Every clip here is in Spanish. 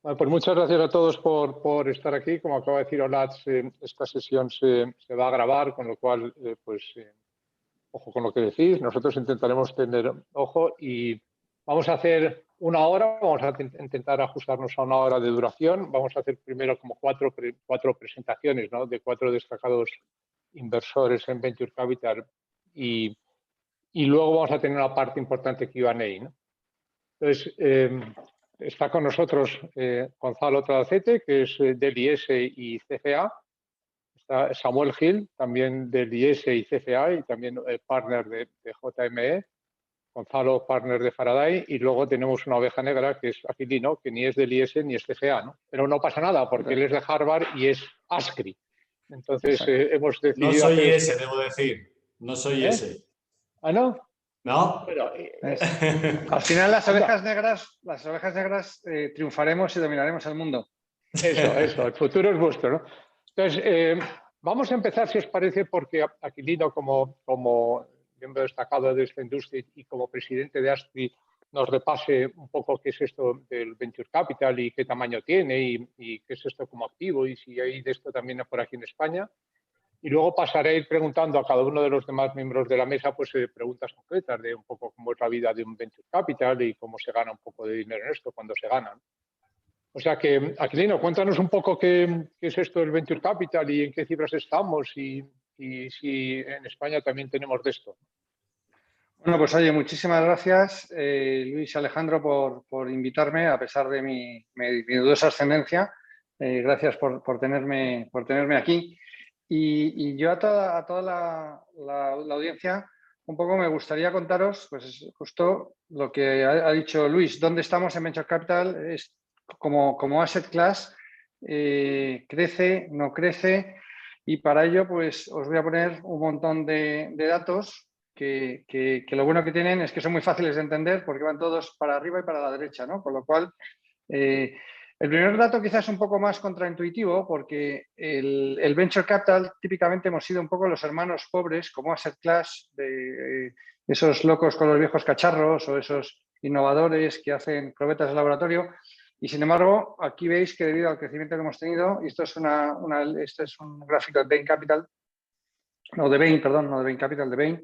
Bueno, pues muchas gracias a todos por estar aquí. Como acaba de decir Olad, esta sesión se va a grabar, con lo cual, ojo con lo que decís. Nosotros intentaremos tener ojo y vamos a hacer una hora, vamos a intentar ajustarnos a una hora de duración. Vamos a hacer primero como cuatro presentaciones, ¿no?, de 4 destacados inversores en Venture Capital y luego vamos a tener una parte importante Q&A, ¿no? Entonces, está con nosotros Gonzalo Tradacete, que es del IES y CFA. Está Samuel Gil, también del IES y CFA y también partner de JME. Gonzalo, partner de Faraday. Y luego tenemos una oveja negra, que es Aquilino, que ni es del IES ni es CFA, ¿no? Pero no pasa nada, porque él es de Harvard y es ASCRI. Entonces, hemos decidido... No soy ese, debo decir. No soy ese. ¿Ah, no? ¿No? Bueno, al final las ovejas negras triunfaremos y dominaremos el mundo. Eso, el futuro es vuestro, ¿no? Entonces, vamos a empezar, si os parece, porque Aquilino, como miembro destacado de esta industria y como presidente de ASTRI, nos repase un poco qué es esto del Venture Capital y qué tamaño tiene y qué es esto como activo y si hay de esto también por aquí en España. Y luego pasaré a ir preguntando a cada uno de los demás miembros de la mesa preguntas concretas de un poco cómo es la vida de un Venture Capital y cómo se gana un poco de dinero en esto, cuando se gana. O sea que, Aquilino, cuéntanos un poco qué es esto del Venture Capital y en qué cifras estamos y si en España también tenemos de esto. Bueno, pues oye, muchísimas gracias, Luis y Alejandro, por invitarme, a pesar de mi dudosa ascendencia. Gracias por tenerme aquí. Y yo a toda la audiencia, un poco me gustaría contaros, pues justo lo que ha dicho Luis, dónde estamos en Venture Capital, es como asset class, crece, no crece, y para ello pues os voy a poner un montón de datos que lo bueno que tienen es que son muy fáciles de entender porque van todos para arriba y para la derecha, ¿no? Con lo cual, el primer dato quizás es un poco más contraintuitivo porque el Venture Capital típicamente hemos sido un poco los hermanos pobres como asset class de esos locos con los viejos cacharros o esos innovadores que hacen probetas de laboratorio. Y sin embargo, aquí veis que debido al crecimiento que hemos tenido, y esto es este es un gráfico de Bain Capital, no de Bain, perdón, no de Bain Capital, de Bain,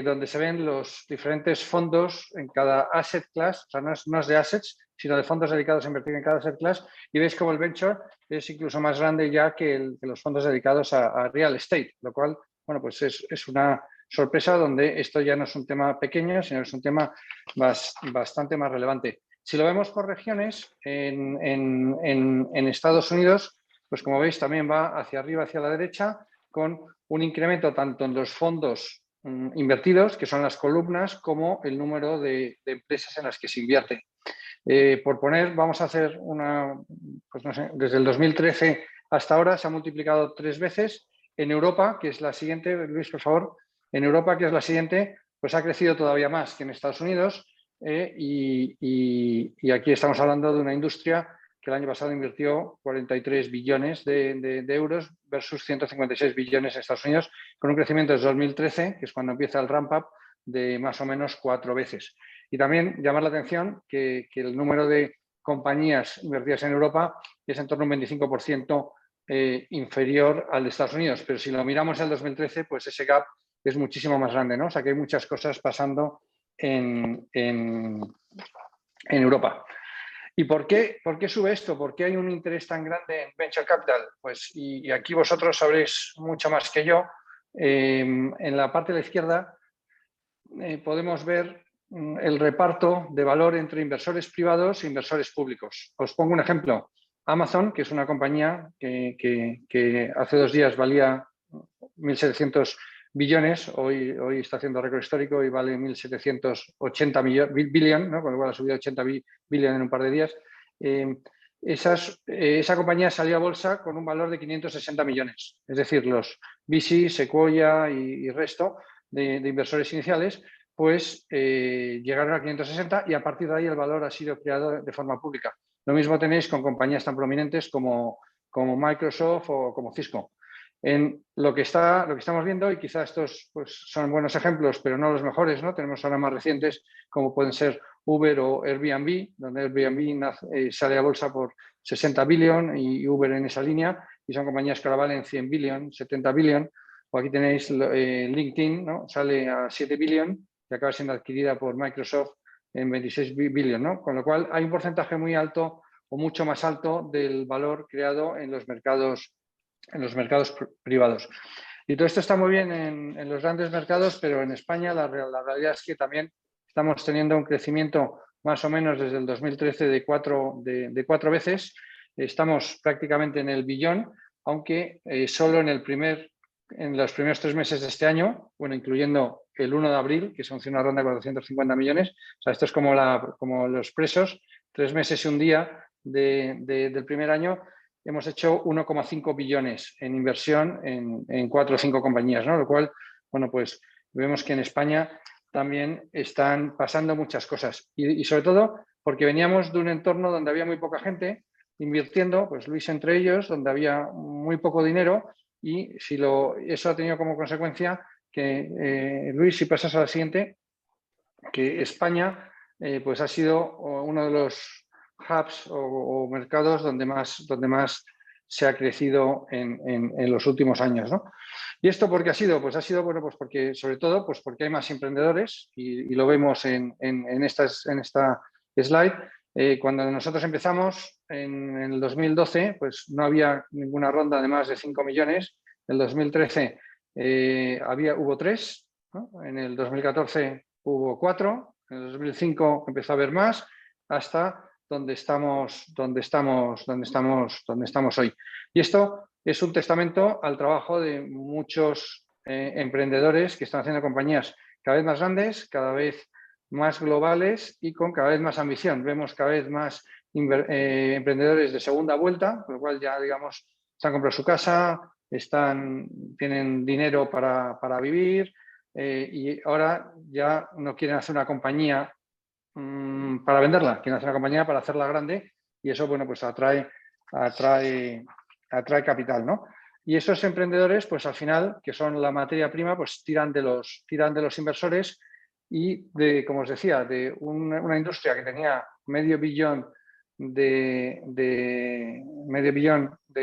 donde se ven los diferentes fondos en cada asset class, o sea, no es de assets, sino de fondos dedicados a invertir en cada asset class, y veis como el venture es incluso más grande ya que los fondos dedicados a real estate, lo cual, bueno, pues es una sorpresa donde esto ya no es un tema pequeño, sino es un tema bastante más relevante. Si lo vemos por regiones, en Estados Unidos, pues como veis también va hacia arriba, hacia la derecha, con un incremento tanto en los fondos invertidos, que son las columnas, como el número de empresas en las que se invierte. Por poner, vamos a hacer pues no sé, desde el 2013 hasta ahora se ha multiplicado 3 veces. En Europa, que es la siguiente, Luis, por favor, en Europa, que es la siguiente, pues ha crecido todavía más que en Estados Unidos y aquí estamos hablando de una industria que el año pasado invirtió 43 billones de euros versus 156 billones en Estados Unidos, con un crecimiento desde 2013, que es cuando empieza el ramp-up, de más o menos 4 veces. Y también llamar la atención que el número de compañías invertidas en Europa es en torno a un 25% inferior al de Estados Unidos. Pero si lo miramos al 2013, pues ese gap es muchísimo más grande, ¿no? O sea que hay muchas cosas pasando en Europa. ¿Y por qué sube esto? ¿Por qué hay un interés tan grande en Venture Capital? Pues, y aquí vosotros sabréis mucho más que yo. En la parte de la izquierda podemos ver el reparto de valor entre inversores privados e inversores públicos. Os pongo un ejemplo. Amazon, que es una compañía que hace 2 días valía 1.700 billones, hoy está haciendo récord histórico y vale 1.780 billion, ¿no? Con lo cual ha subido 80 billion en un par de días. Esa compañía salió a bolsa con un valor de 560 millones. Es decir, los VC, Sequoia y resto de inversores iniciales, pues llegaron a 560 y a partir de ahí el valor ha sido creado de forma pública. Lo mismo tenéis con compañías tan prominentes como Microsoft o como Cisco. En lo que estamos viendo, y quizás estos pues, son buenos ejemplos, pero no los mejores, ¿no? Tenemos ahora más recientes, como pueden ser Uber o Airbnb, donde Airbnb sale a bolsa por 60 billion y Uber en esa línea, y son compañías que ahora valen 100 billion, 70 billion. O aquí tenéis LinkedIn, ¿no? Sale a 7 billion y acaba siendo adquirida por Microsoft en 26 billion, ¿no? Con lo cual hay un porcentaje muy alto o mucho más alto del valor creado en los mercados privados. Y todo esto está muy bien en los grandes mercados, pero en España la realidad es que también estamos teniendo un crecimiento más o menos desde el 2013 de cuatro veces. Estamos prácticamente en el billón, aunque solo en los primeros 3 meses de este año, bueno, incluyendo el 1 de abril, que se anunció una ronda de 450 millones. O sea, esto es como los presos, 3 meses y un día del primer año. Hemos hecho 1,5 billones en inversión en 4 o 5 compañías, ¿no? Lo cual, bueno, pues vemos que en España también están pasando muchas cosas. Y sobre todo porque veníamos de un entorno donde había muy poca gente invirtiendo, pues Luis entre ellos, donde había muy poco dinero y eso ha tenido como consecuencia que, Luis, si pasas a la siguiente, que España pues ha sido uno de los hubs o mercados donde más se ha crecido en los últimos años, ¿no? ¿Y esto por qué ha sido? Pues ha sido, bueno, pues porque, sobre todo, pues porque hay más emprendedores y lo vemos en esta slide. Cuando nosotros empezamos en el 2012, pues no había ninguna ronda de más de 5 millones. En el 2013 hubo 3, ¿no? En el 2014 hubo 4, en el 2005 empezó a haber más, hasta donde estamos hoy. Y esto es un testamento al trabajo de muchos emprendedores que están haciendo compañías cada vez más grandes, cada vez más globales y con cada vez más ambición. Vemos cada vez más emprendedores de segunda vuelta, con lo cual ya, digamos, se han comprado su casa, tienen dinero para vivir y ahora ya no quieren hacer una compañía para venderla, quieren hacer una compañía para hacerla grande y eso, bueno, pues atrae capital, ¿no? Y esos emprendedores, pues al final, que son la materia prima, pues tiran de los inversores y como os decía, de una industria que tenía medio billón de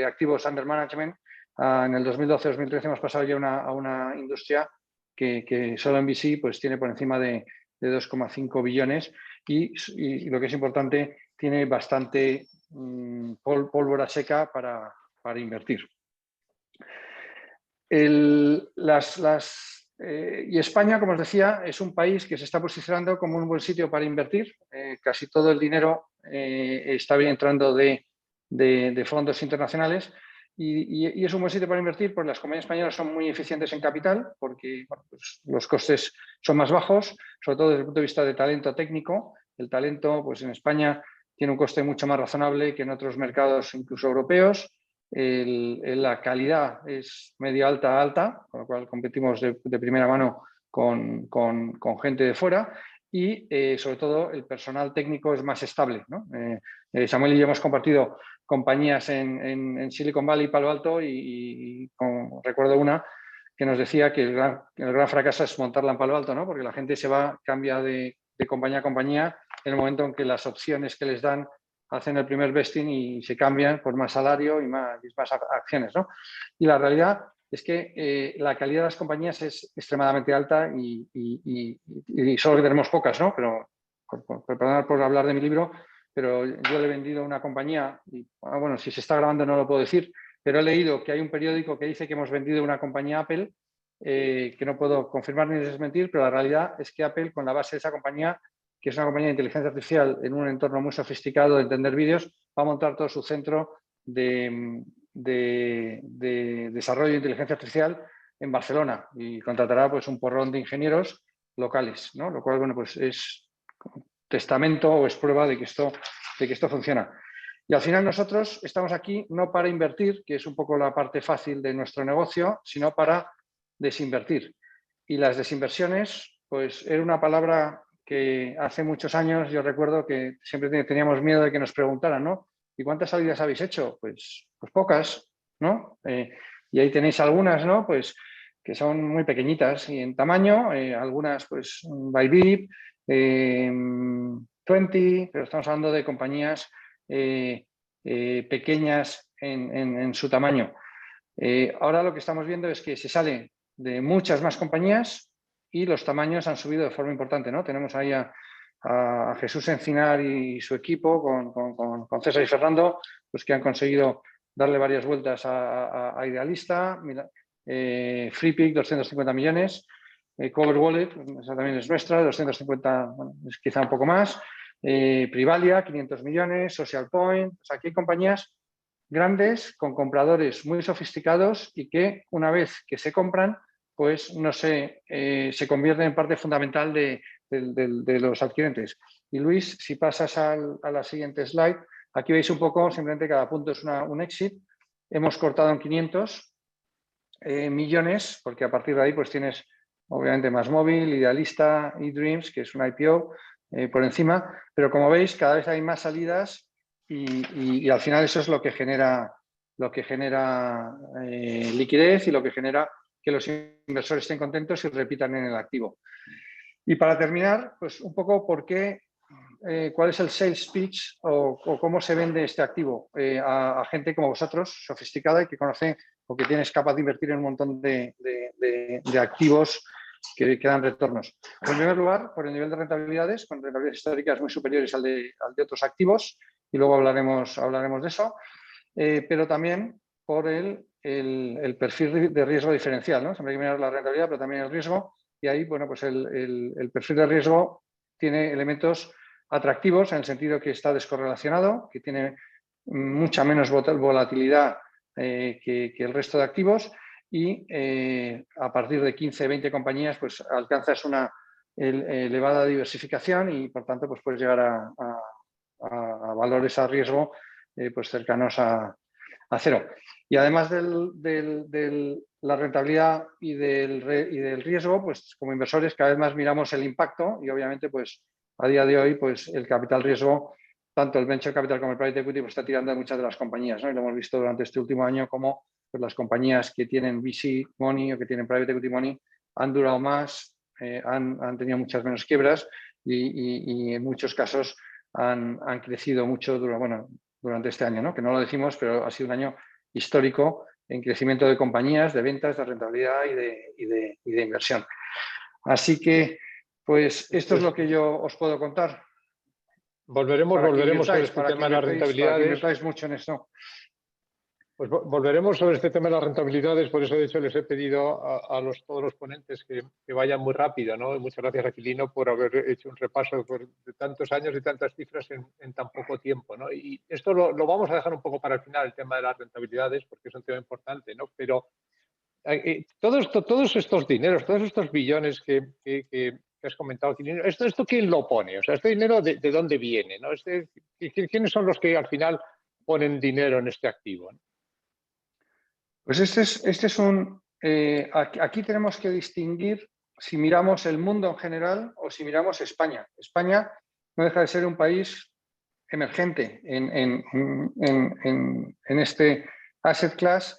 activos under management, en el 2012-2013 hemos pasado ya a una industria que solo en VC pues tiene por encima de 2,5 billones y lo que es importante, tiene bastante pólvora seca para invertir. Y España, como os decía, es un país que se está posicionando como un buen sitio para invertir. Casi todo el dinero está entrando de fondos internacionales y es un buen sitio para invertir porque las compañías españolas son muy eficientes en capital porque bueno, pues los costes son más bajos, sobre todo desde el punto de vista de talento técnico. El talento pues en España tiene un coste mucho más razonable que en otros mercados, incluso europeos. La calidad es media alta, con lo cual competimos de primera mano con gente de fuera y sobre todo el personal técnico es más estable, ¿no? Samuel y yo hemos compartido compañías en Silicon Valley, Palo Alto y recuerdo una que nos decía que el gran fracaso es montarla en Palo Alto, ¿no? Porque la gente cambia de compañía a compañía en el momento en que las opciones que les dan hacen el primer vesting y se cambian por más salario y más acciones, ¿no? Y la realidad es que la calidad de las compañías es extremadamente alta y solo que tenemos pocas, ¿no? Pero, perdonad por hablar de mi libro, pero yo le he vendido una compañía, y bueno, si se está grabando no lo puedo decir, pero he leído que hay un periódico que dice que hemos vendido una compañía Apple, que no puedo confirmar ni desmentir, pero la realidad es que Apple, con la base de esa compañía, que es una compañía de inteligencia artificial en un entorno muy sofisticado de entender vídeos, va a montar todo su centro de desarrollo de inteligencia artificial en Barcelona y contratará pues un porrón de ingenieros locales, ¿no? Lo cual, bueno, pues es testamento o es prueba de que esto funciona. Y al final nosotros estamos aquí no para invertir, que es un poco la parte fácil de nuestro negocio, sino para desinvertir. Y las desinversiones, pues era una palabra que hace muchos años yo recuerdo que siempre teníamos miedo de que nos preguntaran, ¿no? ¿Y cuántas salidas habéis hecho? Pues pocas, ¿no? Y ahí tenéis algunas, ¿no? Pues que son muy pequeñitas y en tamaño, algunas pues Bybit, 20, pero estamos hablando de compañías pequeñas en su tamaño. Ahora lo que estamos viendo es que se sale de muchas más compañías y los tamaños han subido de forma importante, ¿no? Tenemos ahí a Jesús Encinar y su equipo con César y Fernando, pues que han conseguido darle varias vueltas a Idealista, FreePick, 250 millones, Cover Wallet, esa también es nuestra, 250, bueno, es quizá un poco más, Privalia, 500 millones, Social Point. O sea, aquí hay compañías grandes con compradores muy sofisticados y que una vez que se compran, pues no se convierten en parte fundamental de los adquirentes. Y Luis, si pasas a la siguiente slide, aquí veis un poco, simplemente cada punto es un exit. Hemos cortado en 500 millones, porque a partir de ahí pues tienes obviamente MásMóvil, Idealista, eDreams, que es un IPO por encima, pero como veis cada vez hay más salidas y al final eso es lo que genera liquidez y lo que genera que los inversores estén contentos y repitan en el activo. Y para terminar, pues un poco por qué, cuál es el sales pitch o cómo se vende este activo a gente como vosotros, sofisticada y que conoce o que tienes capaz de invertir en un montón de activos que dan retornos. En primer lugar, por el nivel de rentabilidades, con rentabilidades históricas muy superiores al de otros activos, y luego hablaremos de eso, pero también por el perfil de riesgo diferencial, ¿no? Siempre hay que mirar la rentabilidad, pero también el riesgo, y ahí, bueno, pues el perfil de riesgo tiene elementos atractivos en el sentido que está descorrelacionado, que tiene mucha menos volatilidad que el resto de activos y a partir de 15, 20 compañías pues alcanzas una elevada diversificación y por tanto pues puedes llegar a valores a riesgo pues cercanos a cero. Y además de la rentabilidad y del riesgo, pues como inversores cada vez más miramos el impacto y obviamente pues a día de hoy pues el capital riesgo, tanto el venture capital como el private equity pues, está tirando de muchas de las compañías, ¿no? Y lo hemos visto durante este último año como pues, las compañías que tienen VC money o que tienen private equity money han durado más, han tenido muchas menos quiebras y en muchos casos han crecido mucho durante este año, ¿no? Que no lo decimos, pero ha sido un año histórico en crecimiento de compañías, de ventas, de rentabilidad y de inversión. Así que, pues, esto es lo que yo os puedo contar. Volveremos sobre este tema de las rentabilidades. Para que invertáis mucho en esto. Pues volveremos sobre este tema de las rentabilidades, por eso de hecho les he pedido a todos los ponentes que vayan muy rápido, ¿no? Y muchas gracias, Aquilino, por haber hecho un repaso de tantos años y tantas cifras en tan poco tiempo, ¿no? Y esto lo vamos a dejar un poco para el final, el tema de las rentabilidades, porque es un tema importante, ¿no? Pero todos estos dineros, todos estos billones que has comentado, Aquilino, ¿esto quién lo pone? O sea, ¿este dinero de dónde viene, ¿no? ¿Quiénes son los que al final ponen dinero en este activo, ¿no? Pues aquí tenemos que distinguir si miramos el mundo en general o si miramos España. España no deja de ser un país emergente en este asset class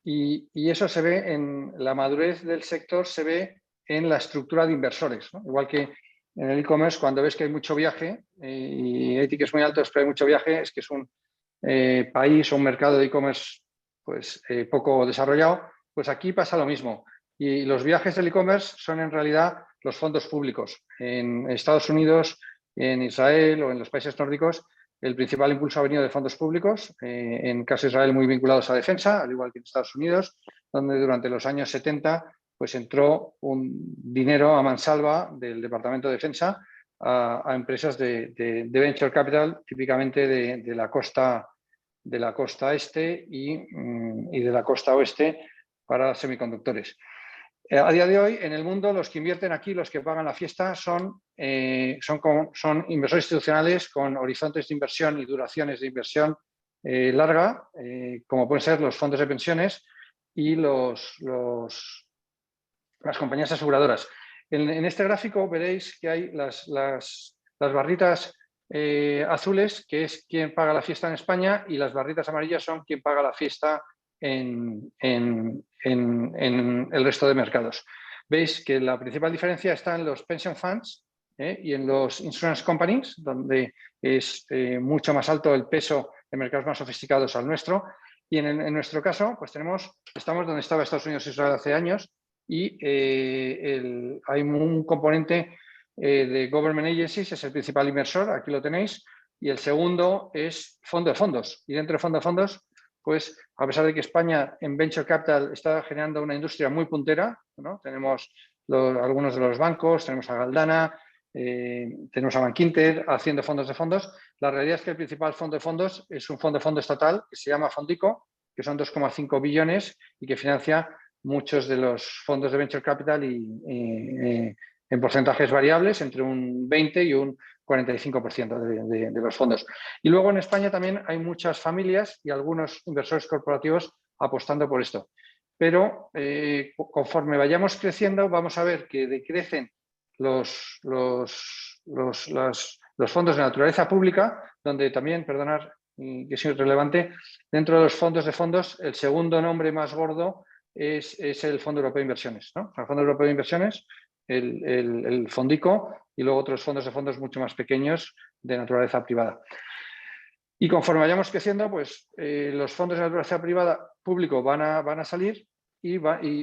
y eso se ve en la madurez del sector, se ve en la estructura de inversores, ¿no? Igual que en el e-commerce, cuando ves que hay mucho viaje y hay tickets muy altos, pero hay mucho viaje, es que es un país o un mercado de e-commerce pues, poco desarrollado, pues aquí pasa lo mismo. Y los viajes del e-commerce son en realidad los fondos públicos. En Estados Unidos, en Israel o en los países nórdicos, el principal impulso ha venido de fondos públicos, en caso de Israel muy vinculados a defensa, al igual que en Estados Unidos, donde durante los años 70 pues entró un dinero a mansalva del Departamento de Defensa a empresas de venture capital, típicamente de la costa este y de la costa oeste para semiconductores. A día de hoy, en el mundo, los que invierten aquí, los que pagan la fiesta, son inversores institucionales con horizontes de inversión y duraciones de inversión larga, como pueden ser los fondos de pensiones y las compañías aseguradoras. En este gráfico veréis que hay las barritas azules, que es quien paga la fiesta en España, y las barritas amarillas son quien paga la fiesta en el resto de mercados. Veis que la principal diferencia está en los pension funds, y en los insurance companies, donde es mucho más alto el peso de mercados más sofisticados al nuestro. Y en nuestro caso, pues estamos donde estaba Estados Unidos e Israel hace años y hay un componente de Government Agencies, es el principal inversor, aquí lo tenéis, y el segundo es fondo de fondos. Y dentro de fondo de fondos, pues a pesar de que España en Venture Capital está generando una industria muy puntera, ¿no? Tenemos algunos de los bancos, tenemos a Galdana, tenemos a Bankinter haciendo fondos de fondos. La realidad es que el principal fondo de fondos es un fondo de fondo estatal que se llama Fondico, que son 2,5 billones y que financia muchos de los fondos de Venture Capital y en porcentajes variables, entre un 20 y un 45% de los fondos. Y luego en España también hay muchas familias y algunos inversores corporativos apostando por esto. Pero conforme vayamos creciendo, vamos a ver que decrecen los fondos de naturaleza pública, donde también, perdonar que es irrelevante, dentro de los fondos de fondos, el segundo nombre más gordo es el Fondo Europeo de Inversiones, ¿no? El Fondo Europeo de Inversiones, el Fondico y luego otros fondos de fondos mucho más pequeños de naturaleza privada. Y conforme vayamos creciendo, pues los fondos de naturaleza privada público van a salir y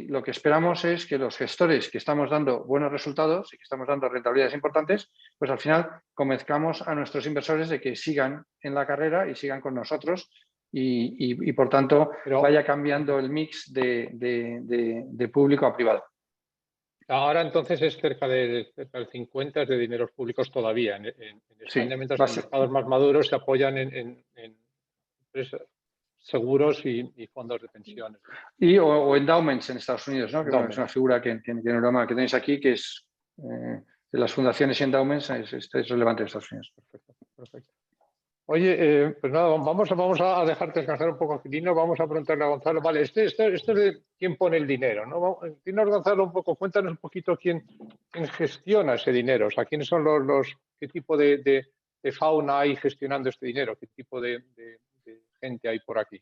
lo que esperamos es que los gestores que estamos dando buenos resultados y que estamos dando rentabilidades importantes, pues al final convenzcamos a nuestros inversores de que sigan en la carrera y sigan con nosotros y por tanto vaya cambiando el mix de público a privado. Ahora entonces es cerca del 50% de dineros públicos todavía en España, sí, mientras los mercados más maduros se apoyan en empresas, seguros y fondos de pensiones. O endowments en Estados Unidos, ¿no? Que bueno, es una figura que tenéis aquí, que es de las fundaciones y endowments, es relevante en Estados Unidos. Perfecto, perfecto. Oye, pues nada, vamos a dejar descansar un poco a Quirino, vamos a preguntarle a Gonzalo. Vale, esto es de quién pone el dinero, ¿no? Dinos, Gonzalo, un poco, cuéntanos un poquito quién gestiona ese dinero, o sea, quiénes son qué tipo de fauna hay gestionando este dinero, qué tipo de gente hay por aquí.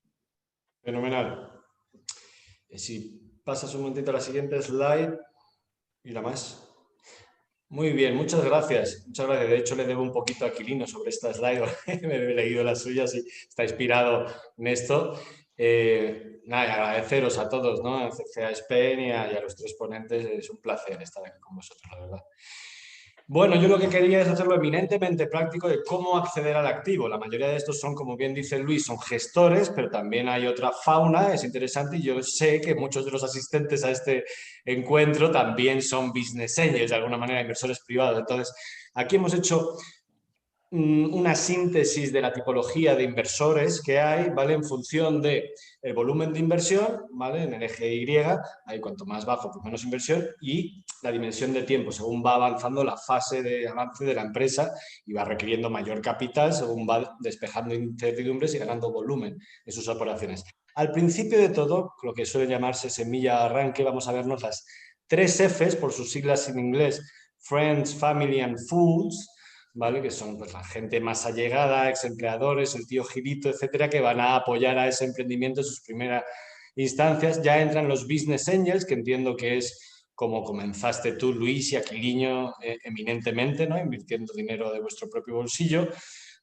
Fenomenal. Si pasas un momentito a la siguiente slide y la más. Muy bien, muchas gracias. Muchas gracias. De hecho, le debo un poquito a Quirino sobre esta slide. Me he leído las suyas y está inspirado en esto. Nada, y agradeceros a todos, ¿no? A CCA Spain y a los tres ponentes. Es un placer estar aquí con vosotros, la verdad. Bueno, yo lo que quería es hacerlo eminentemente práctico de cómo acceder al activo. La mayoría de estos son, como bien dice Luis, son gestores, pero también hay otra fauna, es interesante, y yo sé que muchos de los asistentes a este encuentro también son business angels, de alguna manera inversores privados. Entonces, aquí hemos hecho una síntesis de la tipología de inversores que hay, ¿vale? En función del volumen de inversión, ¿vale? En el eje Y, ahí cuanto más bajo, pues menos inversión, y la dimensión de tiempo, según va avanzando la fase de avance de la empresa y va requiriendo mayor capital, según va despejando incertidumbres y ganando volumen en sus operaciones. Al principio de todo, lo que suele llamarse semilla de arranque, vamos a vernos las 3 Fs, por sus siglas en inglés, Friends, Family and Fools, ¿vale? Que son pues, la gente más allegada, ex empleadores, el tío Gilito, etcétera, que van a apoyar a ese emprendimiento en sus primeras instancias. Ya entran los business angels, que entiendo que es como comenzaste tú, Luis, y Aquiliño eminentemente, ¿no? Invirtiendo dinero de vuestro propio bolsillo,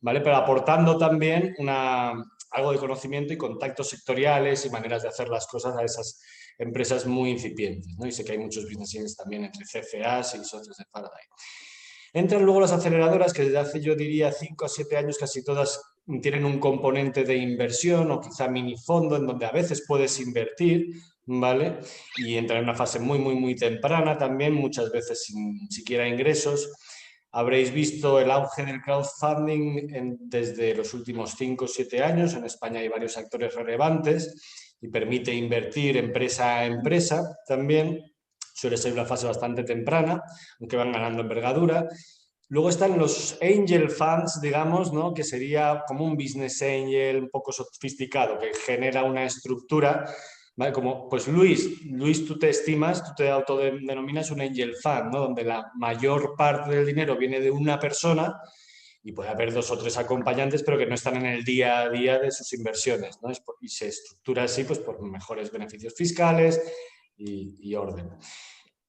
¿vale? Pero aportando también algo de conocimiento y contactos sectoriales y maneras de hacer las cosas a esas empresas muy incipientes, ¿no? Y sé que hay muchos business angels también entre CFAs y socios de Faraday. Entran luego las aceleradoras, que desde hace, yo diría, 5 a 7 años casi todas tienen un componente de inversión o quizá minifondo en donde a veces puedes invertir, ¿vale? Y entran en una fase muy, muy, muy temprana también, muchas veces sin siquiera ingresos. Habréis visto el auge del crowdfunding desde los últimos 5 o 7 años. En España hay varios actores relevantes y permite invertir empresa a empresa también. Suele ser una fase bastante temprana, aunque van ganando envergadura. Luego están los angel funds, digamos, ¿no? Que sería como un business angel un poco sofisticado, que genera una estructura, ¿vale? Como, pues Luis, tú te estimas, tú te autodenominas un angel fund, ¿no? Donde la mayor parte del dinero viene de una persona y puede haber 2 o 3 acompañantes, pero que no están en el día a día de sus inversiones, ¿no? Y se estructura así, pues, por mejores beneficios fiscales y orden.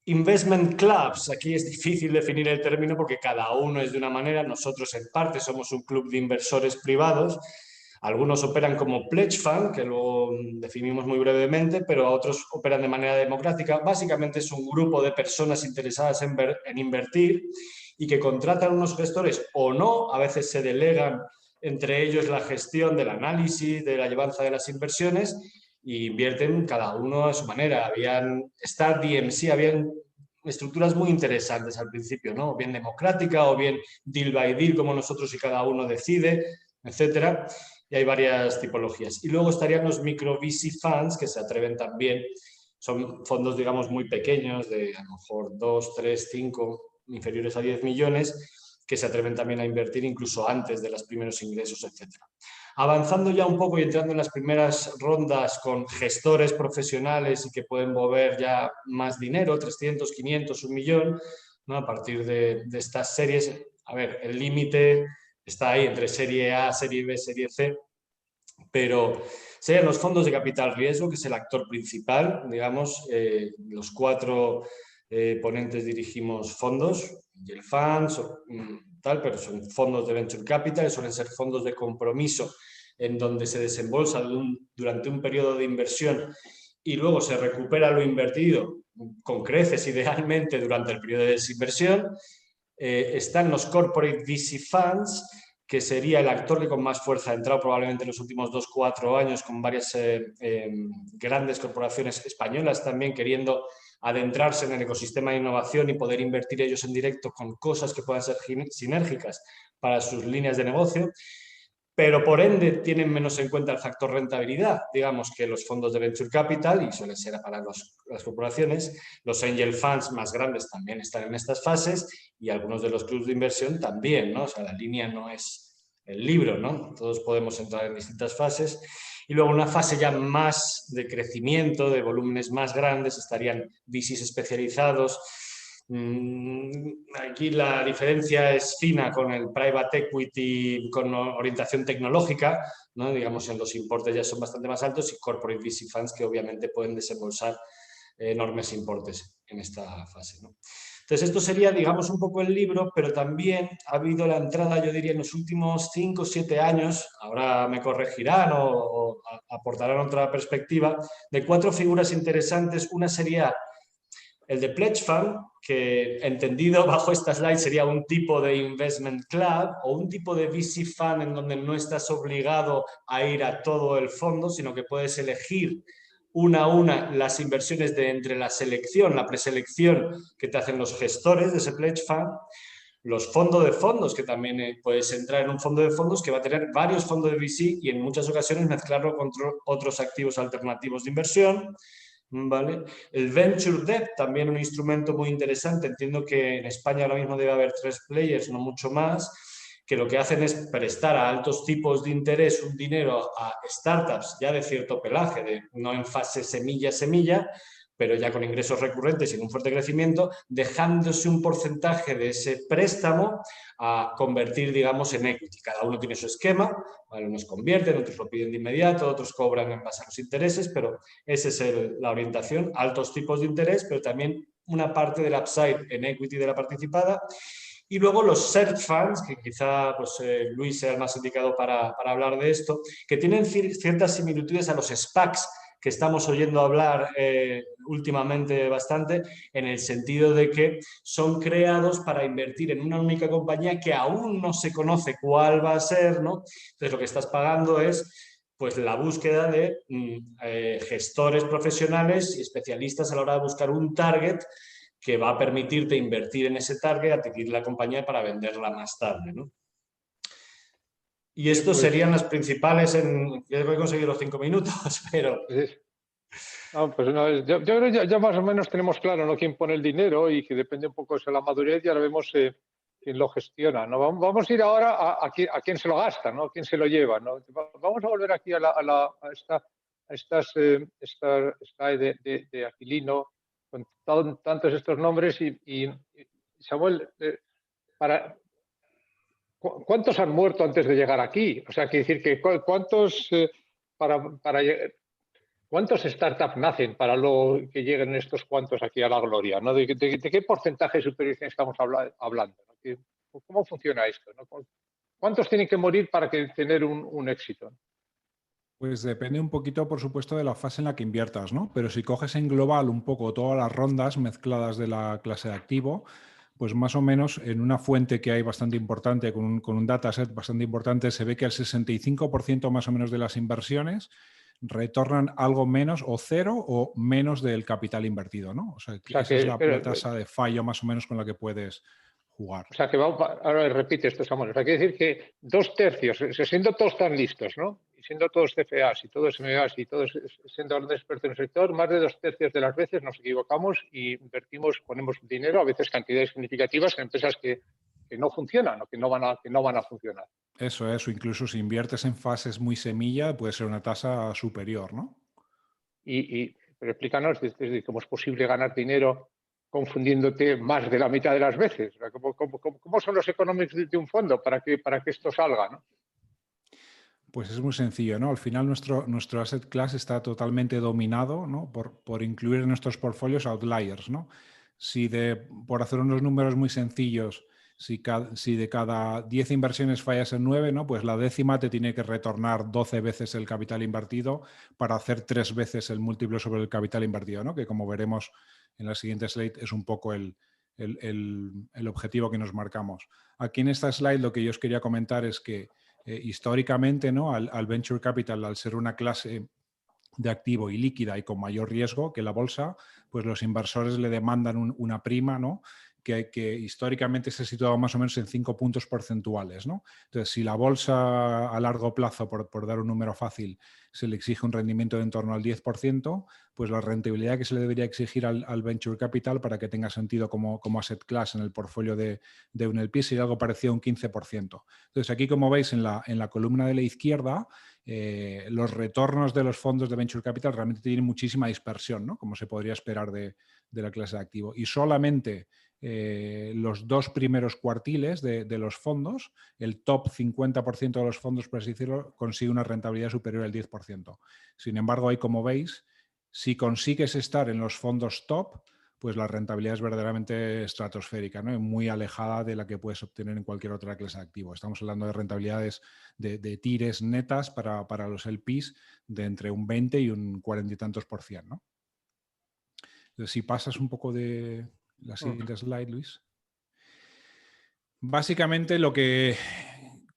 Investment clubs, aquí es difícil definir el término porque cada uno es de una manera. Nosotros en parte somos un club de inversores privados. Algunos operan como pledge fund, que luego definimos muy brevemente, pero otros operan de manera democrática. Básicamente es un grupo de personas interesadas en invertir y que contratan unos gestores o no, a veces se delegan entre ellos la gestión del análisis, de la llevanza de las inversiones y invierten cada uno a su manera. Habían Star DMC, habían estructuras muy interesantes al principio, ¿no? Bien democrática o bien deal by deal, como nosotros y cada uno decide, etcétera. Y hay varias tipologías. Y luego estarían los micro VC funds, que se atreven también, son fondos, digamos, muy pequeños, de a lo mejor 2, 3, 5, inferiores a 10 millones, que se atreven también a invertir incluso antes de los primeros ingresos, etcétera. Avanzando ya un poco y entrando en las primeras rondas con gestores profesionales y que pueden mover ya más dinero, 300, 500, 1 millón, ¿no? A partir de estas series, a ver, el límite está ahí entre serie A, serie B, serie C, pero serían los fondos de capital riesgo, que es el actor principal, digamos, los 4 ponentes dirigimos fondos, Angel Funds, tal, pero son fondos de Venture Capital, suelen ser fondos de compromiso en donde se desembolsa durante un periodo de inversión y luego se recupera lo invertido con creces idealmente durante el periodo de desinversión. Están los Corporate VC Funds, que sería el actor que con más fuerza ha entrado probablemente en los últimos 2-4 años con varias grandes corporaciones españolas también queriendo adentrarse en el ecosistema de innovación y poder invertir ellos en directo con cosas que puedan ser sinérgicas para sus líneas de negocio, pero por ende tienen menos en cuenta el factor rentabilidad, digamos, que los fondos de Venture Capital, y suelen ser para las corporaciones. Los Angel Funds más grandes también están en estas fases y algunos de los clubs de inversión también, ¿no? O sea, la línea no es el libro, ¿no? Todos podemos entrar en distintas fases. Y luego una fase ya más de crecimiento, de volúmenes más grandes, estarían VCs especializados. Aquí la diferencia es fina con el private equity con orientación tecnológica, ¿no? Digamos, en los importes ya son bastante más altos y corporate VC funds que obviamente pueden desembolsar enormes importes en esta fase, ¿no? Entonces, esto sería, digamos, un poco el libro, pero también ha habido la entrada, yo diría, en los últimos 5 o 7 años, ahora me corregirán o aportarán otra perspectiva, de 4 figuras interesantes. Una sería el de Pledge Fund, que entendido bajo esta slide sería un tipo de investment club o un tipo de VC Fund en donde no estás obligado a ir a todo el fondo, sino que puedes elegir una a una las inversiones de entre la selección, la preselección que te hacen los gestores de ese Pledge Fund. Los fondos de fondos, que también puedes entrar en un fondo de fondos que va a tener varios fondos de VC y en muchas ocasiones mezclarlo con otros activos alternativos de inversión. ¿Vale? El Venture Debt, también un instrumento muy interesante. Entiendo que en España ahora mismo debe haber 3 players, no mucho más, que lo que hacen es prestar a altos tipos de interés un dinero a startups ya de cierto pelaje, no en fase semilla, pero ya con ingresos recurrentes y en un fuerte crecimiento, dejándose un porcentaje de ese préstamo a convertir, digamos, en equity. Cada uno tiene su esquema, ¿vale? Unos convierten, otros lo piden de inmediato, otros cobran en base a los intereses, pero esa es la orientación, altos tipos de interés, pero también una parte del upside en equity de la participada. Y luego los search funds, que quizá pues, Luis sea el más indicado para hablar de esto, que tienen ciertas similitudes a los SPACs, que estamos oyendo hablar últimamente bastante, en el sentido de que son creados para invertir en una única compañía que aún no se conoce cuál va a ser, ¿no? Entonces lo que estás pagando es pues la búsqueda de gestores profesionales y especialistas a la hora de buscar un target que va a permitirte invertir en ese target, adquirir la compañía para venderla más tarde, ¿no? Y estos serían las principales en... Yo he conseguido los 5 minutos, pero... No, pues no, yo creo que ya más o menos tenemos claro, ¿no?, quién pone el dinero y que depende un poco de la madurez y ahora vemos quién lo gestiona, ¿no? Vamos a ir ahora a quién se lo gasta, ¿no? Quién se lo lleva, ¿no? Vamos a volver aquí a estas slide de Aquilino con tantos estos nombres y Samuel, ¿cuántos han muerto antes de llegar aquí? O sea, quiere decir que ¿cuántos para llegar? ¿cuántos startups nacen para luego que lleguen estos cuantos aquí a la gloria? ¿No? ¿De qué porcentaje de supervivencia estamos hablando? ¿No? ¿Cómo funciona esto? ¿No? ¿Cuántos tienen que morir para tener un éxito? Pues depende un poquito, por supuesto, de la fase en la que inviertas, ¿no? Pero si coges en global un poco todas las rondas mezcladas de la clase de activo, pues más o menos en una fuente que hay bastante importante, con un dataset bastante importante, se ve que el 65% más o menos de las inversiones retornan algo menos o cero o menos del capital invertido, ¿no? O sea, esa es la tasa de fallo más o menos con la que puedes jugar. O sea, que ahora repite esto, Samuel. O sea, quiere decir que 2/3, siendo todos tan listos, ¿no? Y siendo todos CFAs y todos MBAs y todos siendo grandes expertos en el sector, más de 2/3 de las veces nos equivocamos y invertimos, ponemos dinero, a veces cantidades significativas, en empresas que no funcionan o que no van a funcionar. Eso es, o incluso si inviertes en fases muy semilla, puede ser una tasa superior, ¿no? Pero explícanos cómo es posible ganar dinero confundiéndote más de la mitad de las veces. O sea, ¿cómo son los economics de un fondo para que esto salga, ¿no? Pues es muy sencillo, ¿no? Al final nuestro asset class está totalmente dominado, ¿no? por incluir en nuestros portfolios outliers, ¿no? Por hacer unos números muy sencillos, si de cada 10 inversiones fallas en 9, ¿no? Pues la décima te tiene que retornar 12 veces el capital invertido para hacer 3 veces el múltiplo sobre el capital invertido, ¿no? Que como veremos en la siguiente slide es un poco el objetivo que nos marcamos. Aquí en esta slide lo que yo os quería comentar es que históricamente, ¿no? al venture capital, al ser una clase de activo y líquida y con mayor riesgo que la bolsa, pues los inversores le demandan una prima, ¿no? que históricamente se ha situado más o menos en 5 puntos porcentuales, ¿no? Entonces, si la bolsa a largo plazo, por dar un número fácil, se le exige un rendimiento de en torno al 10%, pues la rentabilidad que se le debería exigir al venture capital para que tenga sentido como asset class en el portfolio de un LP sería algo parecido a un 15%. Entonces, aquí, como veis en la columna de la izquierda, los retornos de los fondos de venture capital realmente tienen muchísima dispersión, ¿no? Como se podría esperar de la clase de activo. Y solamente los 2 primeros cuartiles de los fondos, el top 50% de los fondos, por así decirlo, consigue una rentabilidad superior al 10%. Sin embargo, ahí, como veis, si consigues estar en los fondos top, pues la rentabilidad es verdaderamente estratosférica, ¿no? Y muy alejada de la que puedes obtener en cualquier otra clase de activo. Estamos hablando de rentabilidades de tires netas para los LPs de entre un 20 y un 40 y tantos %, ¿no? Entonces, si pasas un poco de la siguiente slide, Luis. Básicamente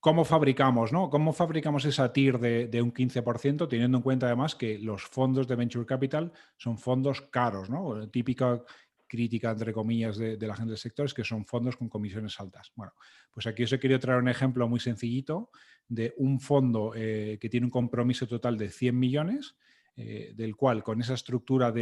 cómo fabricamos, ¿no? ¿Cómo fabricamos esa TIR de un 15%, teniendo en cuenta además que los fondos de Venture Capital son fondos caros, ¿no? Típica crítica, entre comillas, de la gente del sector es que son fondos con comisiones altas. Bueno, pues aquí os he querido traer un ejemplo muy sencillito de un fondo que tiene un compromiso total de 100 millones, del cual con esa estructura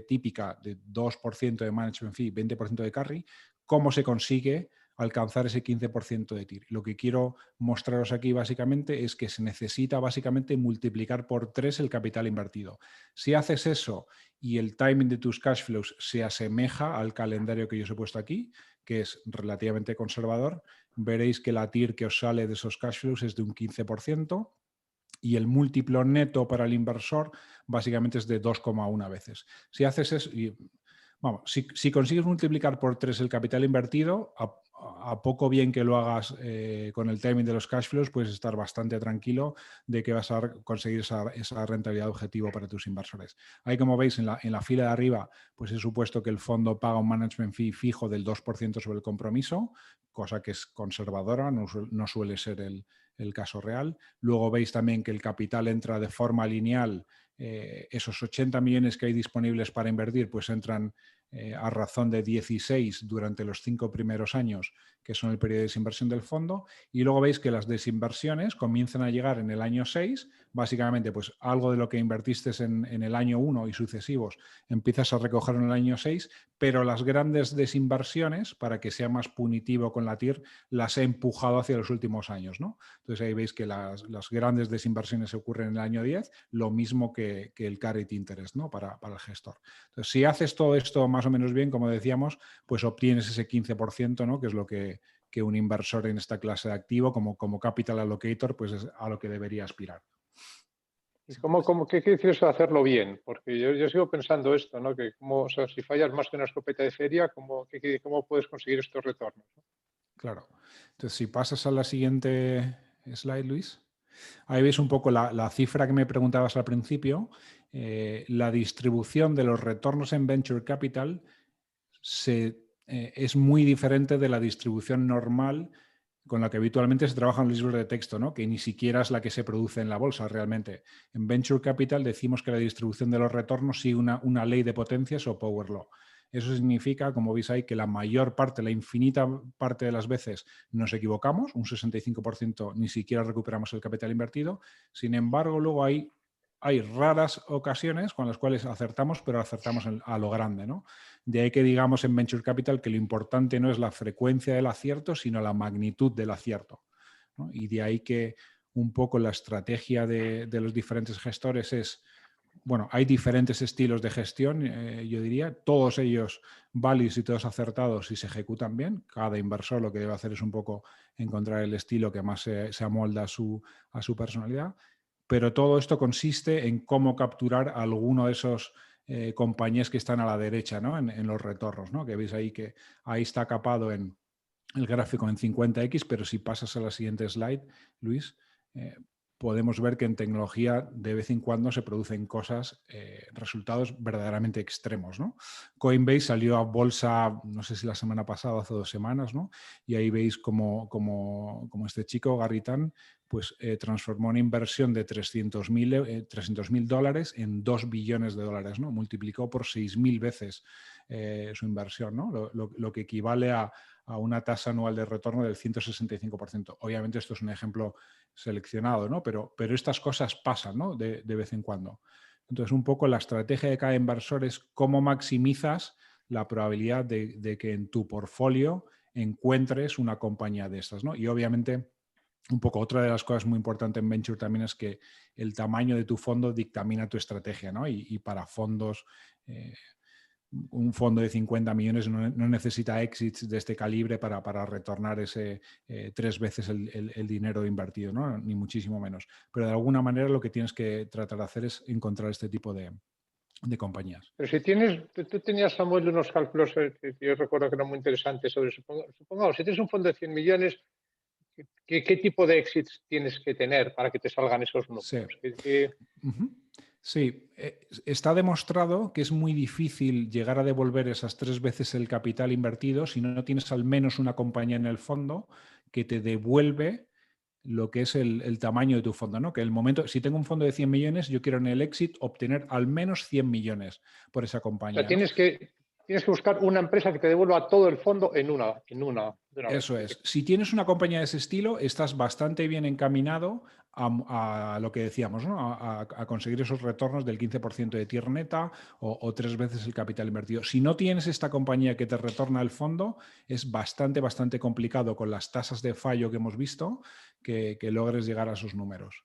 típica de 2% de management fee, 20% de carry, ¿cómo se consigue alcanzar ese 15% de TIR? Lo que quiero mostraros aquí básicamente es que se necesita básicamente multiplicar por 3 el capital invertido. Si haces eso y el timing de tus cash flows se asemeja al calendario que yo os he puesto aquí, que es relativamente conservador, veréis que la TIR que os sale de esos cash flows es de un 15%. Y el múltiplo neto para el inversor básicamente es de 2,1 veces. Si haces eso, si consigues multiplicar por 3 el capital invertido, a poco bien que lo hagas con el timing de los cash flows, puedes estar bastante tranquilo de que vas a conseguir esa rentabilidad objetivo para tus inversores. Ahí, como veis, en la fila de arriba, pues he supuesto que el fondo paga un management fee fijo del 2% sobre el compromiso, cosa que es conservadora, no suele ser el caso real. Luego veis también que el capital entra de forma lineal. Esos 80 millones que hay disponibles para invertir, pues entran a razón de 16 durante los 5 primeros años, que son el periodo de desinversión del fondo, y luego veis que las desinversiones comienzan a llegar en el año 6, básicamente pues algo de lo que invertiste en el año 1 y sucesivos empiezas a recoger en el año 6, pero las grandes desinversiones, para que sea más punitivo con la TIR, las he empujado hacia los últimos años, ¿no? Entonces ahí veis que las grandes desinversiones ocurren en el año 10, lo mismo que el carried interest, ¿no? para el gestor. Entonces, si haces todo esto más o menos bien, como decíamos, pues obtienes ese 15%, ¿no? Que es lo que un inversor en esta clase de activo, como capital allocator, pues es a lo que debería aspirar. ¿Qué quieres hacerlo bien? Porque yo sigo pensando esto, ¿no? Que o sea, si fallas más que una escopeta de feria, ¿cómo puedes conseguir estos retornos? Claro. Entonces, si pasas a la siguiente slide, Luis, ahí ves un poco la cifra que me preguntabas al principio. La distribución de los retornos en Venture Capital es muy diferente de la distribución normal con la que habitualmente se trabaja en los libros de texto, ¿no? Que ni siquiera es la que se produce en la bolsa realmente. En Venture Capital decimos que la distribución de los retornos sigue una ley de potencias o power law. Eso significa, como veis ahí, que la mayor parte, la infinita parte de las veces nos equivocamos, un 65% ni siquiera recuperamos el capital invertido. Sin embargo, luego hay raras ocasiones con las cuales acertamos, pero acertamos a lo grande, ¿no? De ahí que digamos en Venture Capital que lo importante no es la frecuencia del acierto, sino la magnitud del acierto, ¿no? Y de ahí que un poco la estrategia de los diferentes gestores es, bueno, hay diferentes estilos de gestión, yo diría, todos ellos válidos y todos acertados y se ejecutan bien. Cada inversor lo que debe hacer es un poco encontrar el estilo que más se amolda a su personalidad. Pero todo esto consiste en cómo capturar alguno de esos compañías que están a la derecha, ¿no? en los retornos, ¿no? Que veis ahí que ahí está capado en el gráfico en 50x, pero si pasas a la siguiente slide, Luis, podemos ver que en tecnología de vez en cuando se producen cosas, resultados verdaderamente extremos, ¿no? Coinbase salió a bolsa, no sé si la semana pasada o hace 2 semanas, ¿no? Y ahí veis como este chico, Garry Tan, pues transformó una inversión de $300.000 en $2 billones, ¿no? Multiplicó por 6.000 veces su inversión, ¿no? Lo que equivale a una tasa anual de retorno del 165%. Obviamente esto es un ejemplo seleccionado, ¿no? Pero estas cosas pasan, ¿no? de vez en cuando. Entonces, un poco la estrategia de cada inversor es cómo maximizas la probabilidad de que en tu portfolio encuentres una compañía de estas, ¿no? Y obviamente, un poco otra de las cosas muy importantes en Venture también es que el tamaño de tu fondo dictamina tu estrategia, ¿no? Y para fondos, un fondo de 50 millones no necesita exits de este calibre para retornar ese 3 veces el dinero invertido, ¿no? Ni muchísimo menos. Pero de alguna manera lo que tienes que tratar de hacer es encontrar este tipo de compañías. Pero si tú tenías, Samuel, unos cálculos que yo recuerdo que eran muy interesantes sobre, supongamos, si tienes un fondo de 100 millones, ¿qué tipo de exits tienes que tener para que te salgan esos números? Sí. Sí, está demostrado que es muy difícil llegar a devolver esas 3 veces el capital invertido si no tienes al menos una compañía en el fondo que te devuelve lo que es el tamaño de tu fondo, ¿no? Que el momento, si tengo un fondo de 100 millones, yo quiero en el exit obtener al menos 100 millones por esa compañía. O sea, tienes que buscar una empresa que te devuelva todo el fondo de una vez. Eso es. Si tienes una compañía de ese estilo, estás bastante bien encaminado a lo que decíamos, ¿no? A conseguir esos retornos del 15% de TIR neta o 3 veces el capital invertido. Si no tienes esta compañía que te retorna el fondo, es bastante complicado con las tasas de fallo que hemos visto que logres llegar a esos números.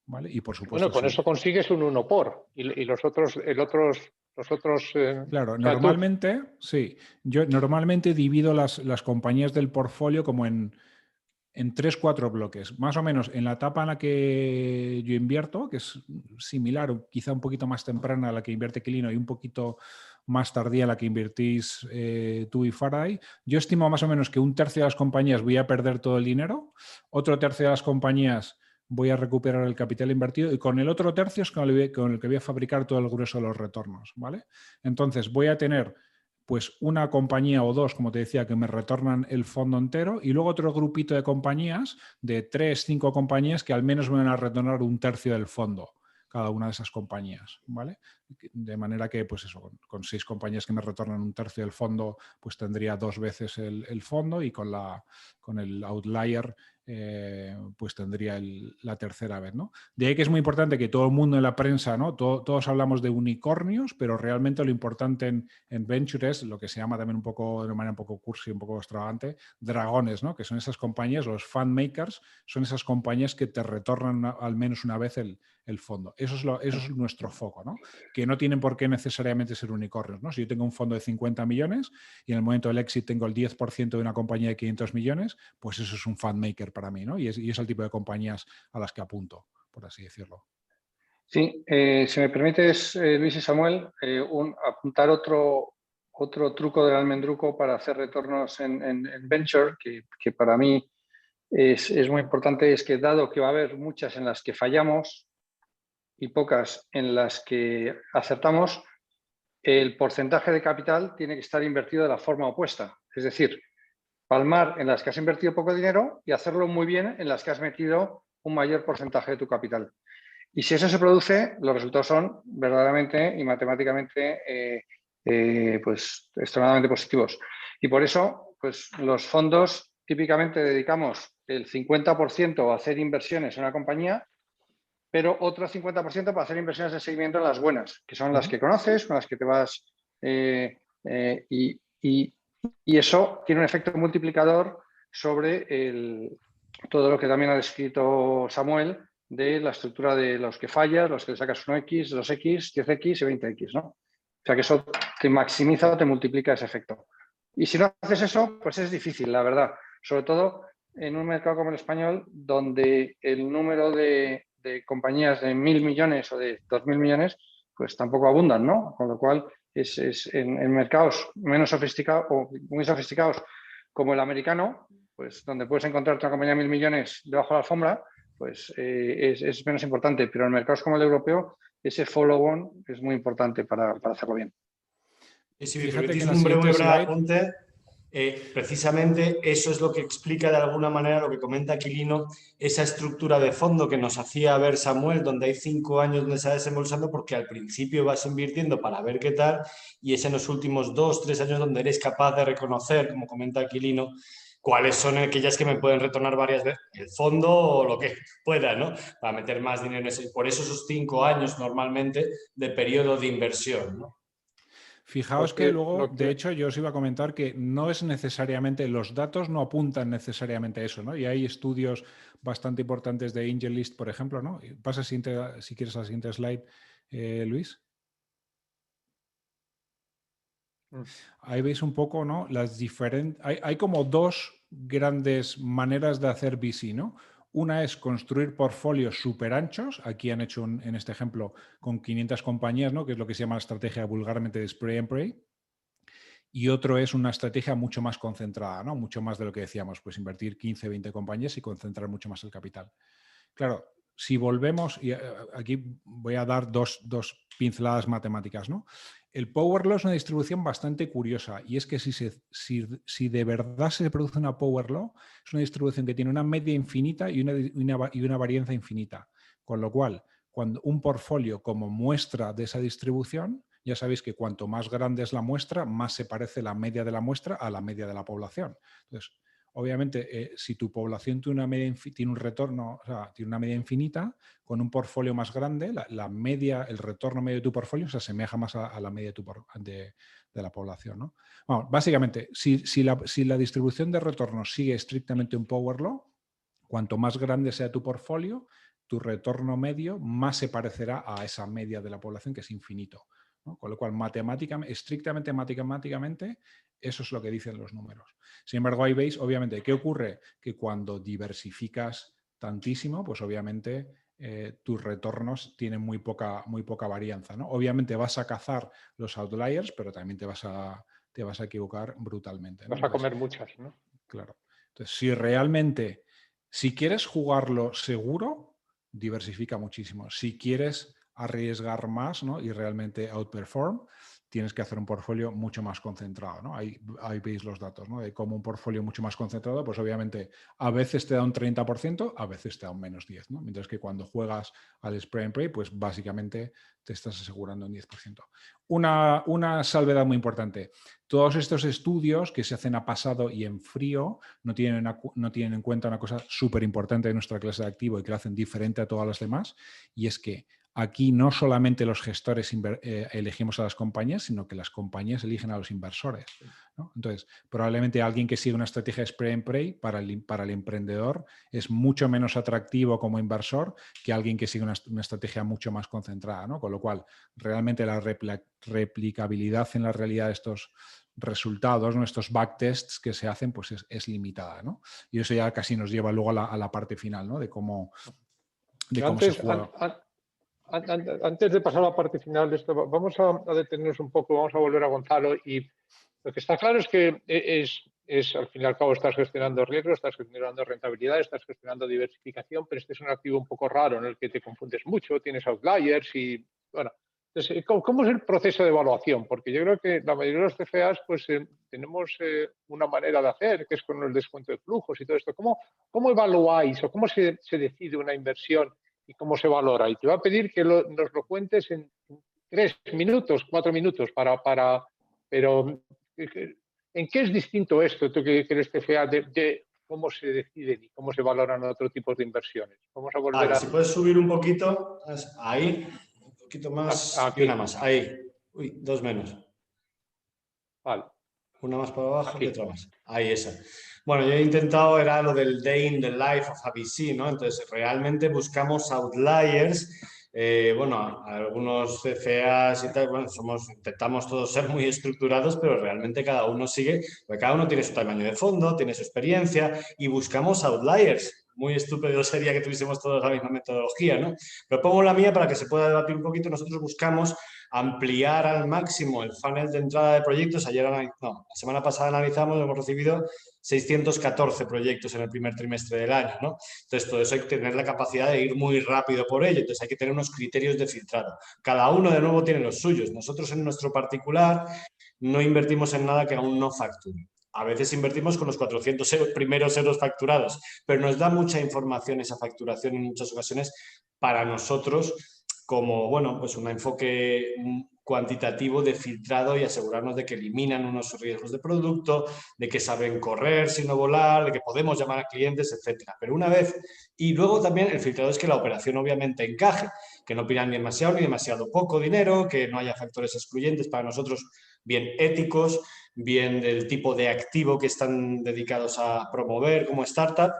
¿Vale? Y por supuesto, bueno, con eso consigues un 1 por y los otros claro, normalmente, sí. Yo normalmente divido las compañías del portfolio como en 3-4 bloques. Más o menos en la etapa en la que yo invierto, que es similar o quizá un poquito más temprana a la que invierte Quilino y un poquito más tardía a la que invertís tú y Faraday, yo estimo más o menos que 1/3 de las compañías voy a perder todo el dinero, otro tercio de las compañías voy a recuperar el capital invertido y con el otro tercio es con el que voy a fabricar todo el grueso de los retornos, ¿vale? Entonces voy a tener pues una compañía o dos, como te decía, que me retornan el fondo entero y luego otro grupito de compañías, de 3-5 compañías que al menos me van a retornar 1/3 del fondo, cada una de esas compañías, ¿vale? De manera que, pues eso, con 6 compañías que me retornan 1/3 del fondo, pues tendría 2 veces el fondo y con el outlier pues tendría la tercera vez, ¿no? De ahí que es muy importante que todo el mundo en la prensa, ¿no? Todos hablamos de unicornios, pero realmente lo importante en Venture es lo que se llama también un poco, de manera un poco cursi, un poco extravagante, dragones, ¿no? Que son esas compañías, los fund makers, son esas compañías que te retornan al menos una vez el fondo. Eso es nuestro foco, ¿no? Que no tienen por qué necesariamente ser unicornios, ¿no? Si yo tengo un fondo de 50 millones y en el momento del exit tengo el 10% de una compañía de 500 millones, pues eso es un fund maker para mí, ¿no? Y es el tipo de compañías a las que apunto, por así decirlo. Sí, si me permites, Luis y Samuel, apuntar otro truco del almendruco para hacer retornos en venture, que para mí es muy importante, es que dado que va a haber muchas en las que fallamos y pocas en las que acertamos, el porcentaje de capital tiene que estar invertido de la forma opuesta. Es decir, palmar en las que has invertido poco dinero y hacerlo muy bien en las que has metido un mayor porcentaje de tu capital. Y si eso se produce, los resultados son verdaderamente y matemáticamente pues extremadamente positivos. Y por eso, pues los fondos típicamente dedicamos el 50% a hacer inversiones en una compañía, pero otro 50% para hacer inversiones de seguimiento en las buenas, que son las que conoces, con las que te vas. Y eso tiene un efecto multiplicador sobre todo lo que también ha descrito Samuel, de la estructura de los que fallas, los que sacas 1X, 2X, 10X y 20X, ¿no? O sea que eso te maximiza o te multiplica ese efecto. Y si no haces eso, pues es difícil, la verdad. Sobre todo en un mercado como el español, donde el número de compañías de 1.000 millones o de 2.000 millones, pues tampoco abundan, ¿no? Con lo cual, en mercados menos sofisticados o muy sofisticados como el americano, pues donde puedes encontrar una compañía de 1.000 millones debajo de la alfombra, pues es menos importante. Pero en mercados como el europeo, ese follow-on es muy importante para hacerlo bien. Y si me permitís un breve apunte, precisamente eso es lo que explica de alguna manera lo que comenta Aquilino, esa estructura de fondo que nos hacía ver Samuel, donde hay 5 años donde se va desembolsando, porque al principio vas invirtiendo para ver qué tal, y es en los últimos 2, 3 años donde eres capaz de reconocer, como comenta Aquilino, cuáles son aquellas que me pueden retornar varias veces el fondo o lo que pueda, ¿no? Para meter más dinero en ese. Por eso esos 5 años normalmente de periodo de inversión, ¿no? Fijaos que luego, de hecho, yo os iba a comentar que no es necesariamente, los datos no apuntan necesariamente a eso, ¿no? Y hay estudios bastante importantes de AngelList, por ejemplo, ¿no? Pasa si quieres a la siguiente slide, Luis. Ahí veis un poco, ¿no? Las diferentes. Hay como 2 grandes maneras de hacer VC, ¿no? Una es construir portfolios súper anchos. Aquí han hecho en este ejemplo con 500 compañías, ¿no? Que es lo que se llama la estrategia vulgarmente de spray and pray. Y otro es una estrategia mucho más concentrada, ¿no? Mucho más de lo que decíamos, pues invertir 15, 20 compañías y concentrar mucho más el capital. Claro, si volvemos, y aquí voy a dar dos pinceladas matemáticas, ¿no? El Power Law es una distribución bastante curiosa, y es que si de verdad se produce una Power Law, es una distribución que tiene una media infinita y una varianza infinita. Con lo cual, cuando un portfolio como muestra de esa distribución, ya sabéis que cuanto más grande es la muestra, más se parece la media de la muestra a la media de la población. Entonces, obviamente, si tu población tiene un retorno, o sea, tiene una media infinita, con un portfolio más grande, la media, el retorno medio de tu portfolio se asemeja más a la media de la población, ¿no? Bueno, básicamente, si la distribución de retornos sigue estrictamente un Power Law, cuanto más grande sea tu portfolio, tu retorno medio más se parecerá a esa media de la población, que es infinito, ¿no? Con lo cual, estrictamente matemáticamente, eso es lo que dicen los números. Sin embargo, ahí veis, obviamente, ¿qué ocurre? Que cuando diversificas tantísimo, pues obviamente tus retornos tienen muy poca varianza, ¿no? Obviamente vas a cazar los outliers, pero también te vas a equivocar brutalmente, ¿no? Vas a comer muchas, ¿no? Claro. Entonces, si quieres jugarlo seguro, diversifica muchísimo. Si quieres arriesgar más, ¿no? Y realmente outperform, tienes que hacer un portfolio mucho más concentrado, ¿no? Ahí veis los datos, ¿no? De cómo un portfolio mucho más concentrado, pues obviamente a veces te da un 30%, a veces te da un menos 10%, ¿no? Mientras que cuando juegas al spray and pray, pues básicamente te estás asegurando un 10%. Una salvedad muy importante. Todos estos estudios que se hacen a pasado y en frío no tienen en cuenta una cosa súper importante de nuestra clase de activo y que lo hacen diferente a todas las demás, y es que aquí no solamente los gestores elegimos a las compañías, sino que las compañías eligen a los inversores, ¿no? Entonces, probablemente alguien que sigue una estrategia de spray and pray para el emprendedor es mucho menos atractivo como inversor que alguien que sigue una estrategia mucho más concentrada, ¿no? Con lo cual, realmente la replicabilidad en la realidad de estos resultados, nuestros backtests que se hacen, pues es limitada, ¿no? Y eso ya casi nos lleva luego a la parte final, ¿no? De cómo se juega. antes de pasar a la parte final de esto, vamos a detenernos un poco, vamos a volver a Gonzalo. Y lo que está claro es que al fin y al cabo estás gestionando riesgos, estás gestionando rentabilidad, estás gestionando diversificación, pero este es un activo un poco raro en el que te confundes mucho, tienes outliers y, bueno, entonces, ¿cómo es el proceso de evaluación? Porque yo creo que la mayoría de los CFAs pues tenemos una manera de hacer, que es con el descuento de flujos y todo esto. ¿Cómo evaluáis o cómo se decide una inversión y cómo se valora? Y te voy a pedir que nos lo cuentes en 3 minutos, 4 minutos, pero ¿en qué es distinto esto, tú que eres CFA, de cómo se deciden y cómo se valoran otro tipo de inversiones? Vamos a volver Vale, si puedes subir un poquito, ahí, un poquito más y aquí. una más, ahí. Uy, 2 menos. Vale. Una más para abajo Aquí. y otra más. Ahí, esa. Bueno, yo he intentado, era lo del Day in the Life of a VC, ¿no? Entonces, realmente buscamos outliers. Bueno, algunos CFAs y tal, bueno, intentamos todos ser muy estructurados, pero realmente cada uno sigue, porque cada uno tiene su tamaño de fondo, tiene su experiencia y buscamos outliers. Muy estúpido sería que tuviésemos todos la misma metodología, ¿no? Pero pongo la mía para que se pueda debatir un poquito. Nosotros buscamos ampliar al máximo el funnel de entrada de proyectos. La semana pasada analizamos, hemos recibido 614 proyectos en el primer trimestre del año, ¿no? Entonces, todo eso hay que tener la capacidad de ir muy rápido por ello. Entonces, hay que tener unos criterios de filtrado. Cada uno, de nuevo, tiene los suyos. Nosotros, en nuestro particular, no invertimos en nada que aún no facture. A veces invertimos con los 400 primeros euros facturados, pero nos da mucha información esa facturación en muchas ocasiones para nosotros como, bueno, pues un enfoque cuantitativo de filtrado y asegurarnos de que eliminan unos riesgos de producto, de que saben correr, sino volar, de que podemos llamar a clientes, etcétera. Pero una vez, y luego también el filtrado es que la operación obviamente encaje, que no pidan ni demasiado ni demasiado poco dinero, que no haya factores excluyentes para nosotros, bien éticos, bien del tipo de activo que están dedicados a promover como startup,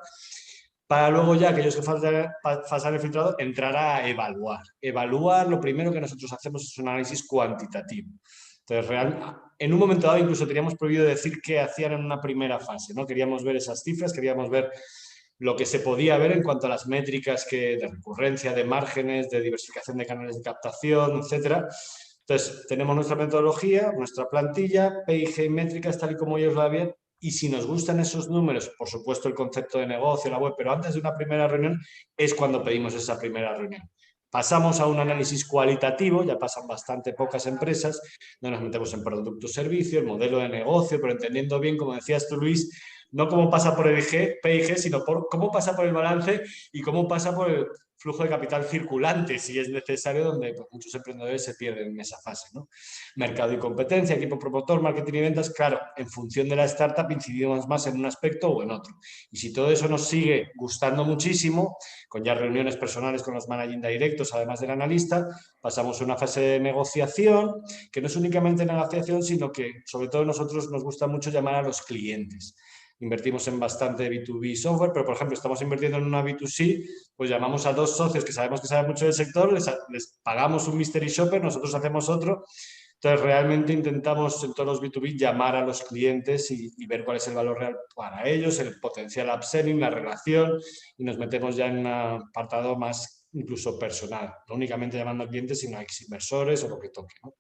para luego ya aquellos que pasan el filtrado entrar a evaluar. Evaluar, lo primero que nosotros hacemos es un análisis cuantitativo. Entonces, en un momento dado incluso teníamos prohibido decir qué hacían en una primera fase, ¿no? Queríamos ver esas cifras, queríamos ver lo que se podía ver en cuanto a las métricas de recurrencia, de márgenes, de diversificación de canales de captación, etcétera. Entonces, tenemos nuestra metodología, nuestra plantilla, PIG y métricas, tal y como ellos la ven. Y si nos gustan esos números, por supuesto el concepto de negocio, la web, pero antes de una primera reunión es cuando pedimos esa primera reunión. Pasamos a un análisis cualitativo, ya pasan bastante pocas empresas, no nos metemos en producto, servicio, el modelo de negocio, pero entendiendo bien, como decías tú, Luis, no cómo pasa por el PIG, sino por cómo pasa por el balance y cómo pasa por el flujo de capital circulante, si es necesario, donde pues, muchos emprendedores se pierden en esa fase, ¿no? Mercado y competencia, equipo promotor, marketing y ventas, claro, en función de la startup incidimos más en un aspecto o en otro. Y si todo eso nos sigue gustando muchísimo, con ya reuniones personales con los managing directos, además del analista, pasamos a una fase de negociación, que no es únicamente negociación, sino que sobre todo nosotros nos gusta mucho llamar a los clientes. Invertimos en bastante B2B software, pero por ejemplo estamos invirtiendo en una B2C, pues llamamos a 2 socios que sabemos que saben mucho del sector, les pagamos un mystery shopper, nosotros hacemos otro. Entonces realmente intentamos en todos los B2B llamar a los clientes y ver cuál es el valor real para ellos, el potencial upselling, la relación, y nos metemos ya en un apartado más incluso personal, no únicamente llamando a clientes, sino a ex inversores o lo que toque, ¿no?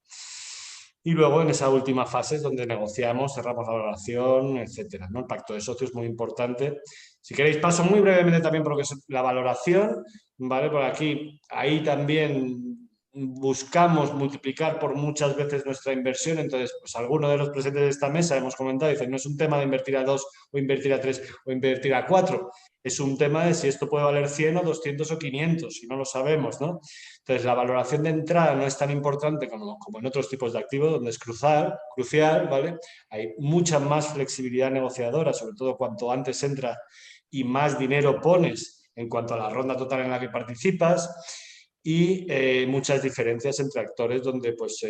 Y luego en esa última fase es donde negociamos, cerramos la valoración, etcétera, ¿no? El pacto de socios es muy importante. Si queréis, paso muy brevemente también por lo que es la valoración, ¿vale? Por aquí, ahí también buscamos multiplicar por muchas veces nuestra inversión. Entonces, pues algunos de los presentes de esta mesa hemos comentado, dicen, no es un tema de invertir a 2 o invertir a 3 o invertir a 4. Es un tema de si esto puede valer 100 o 200 o 500, si no lo sabemos, ¿no? Entonces, la valoración de entrada no es tan importante como en otros tipos de activos, donde es crucial, ¿vale? Hay mucha más flexibilidad negociadora, sobre todo cuanto antes entra y más dinero pones en cuanto a la ronda total en la que participas, y muchas diferencias entre actores donde pues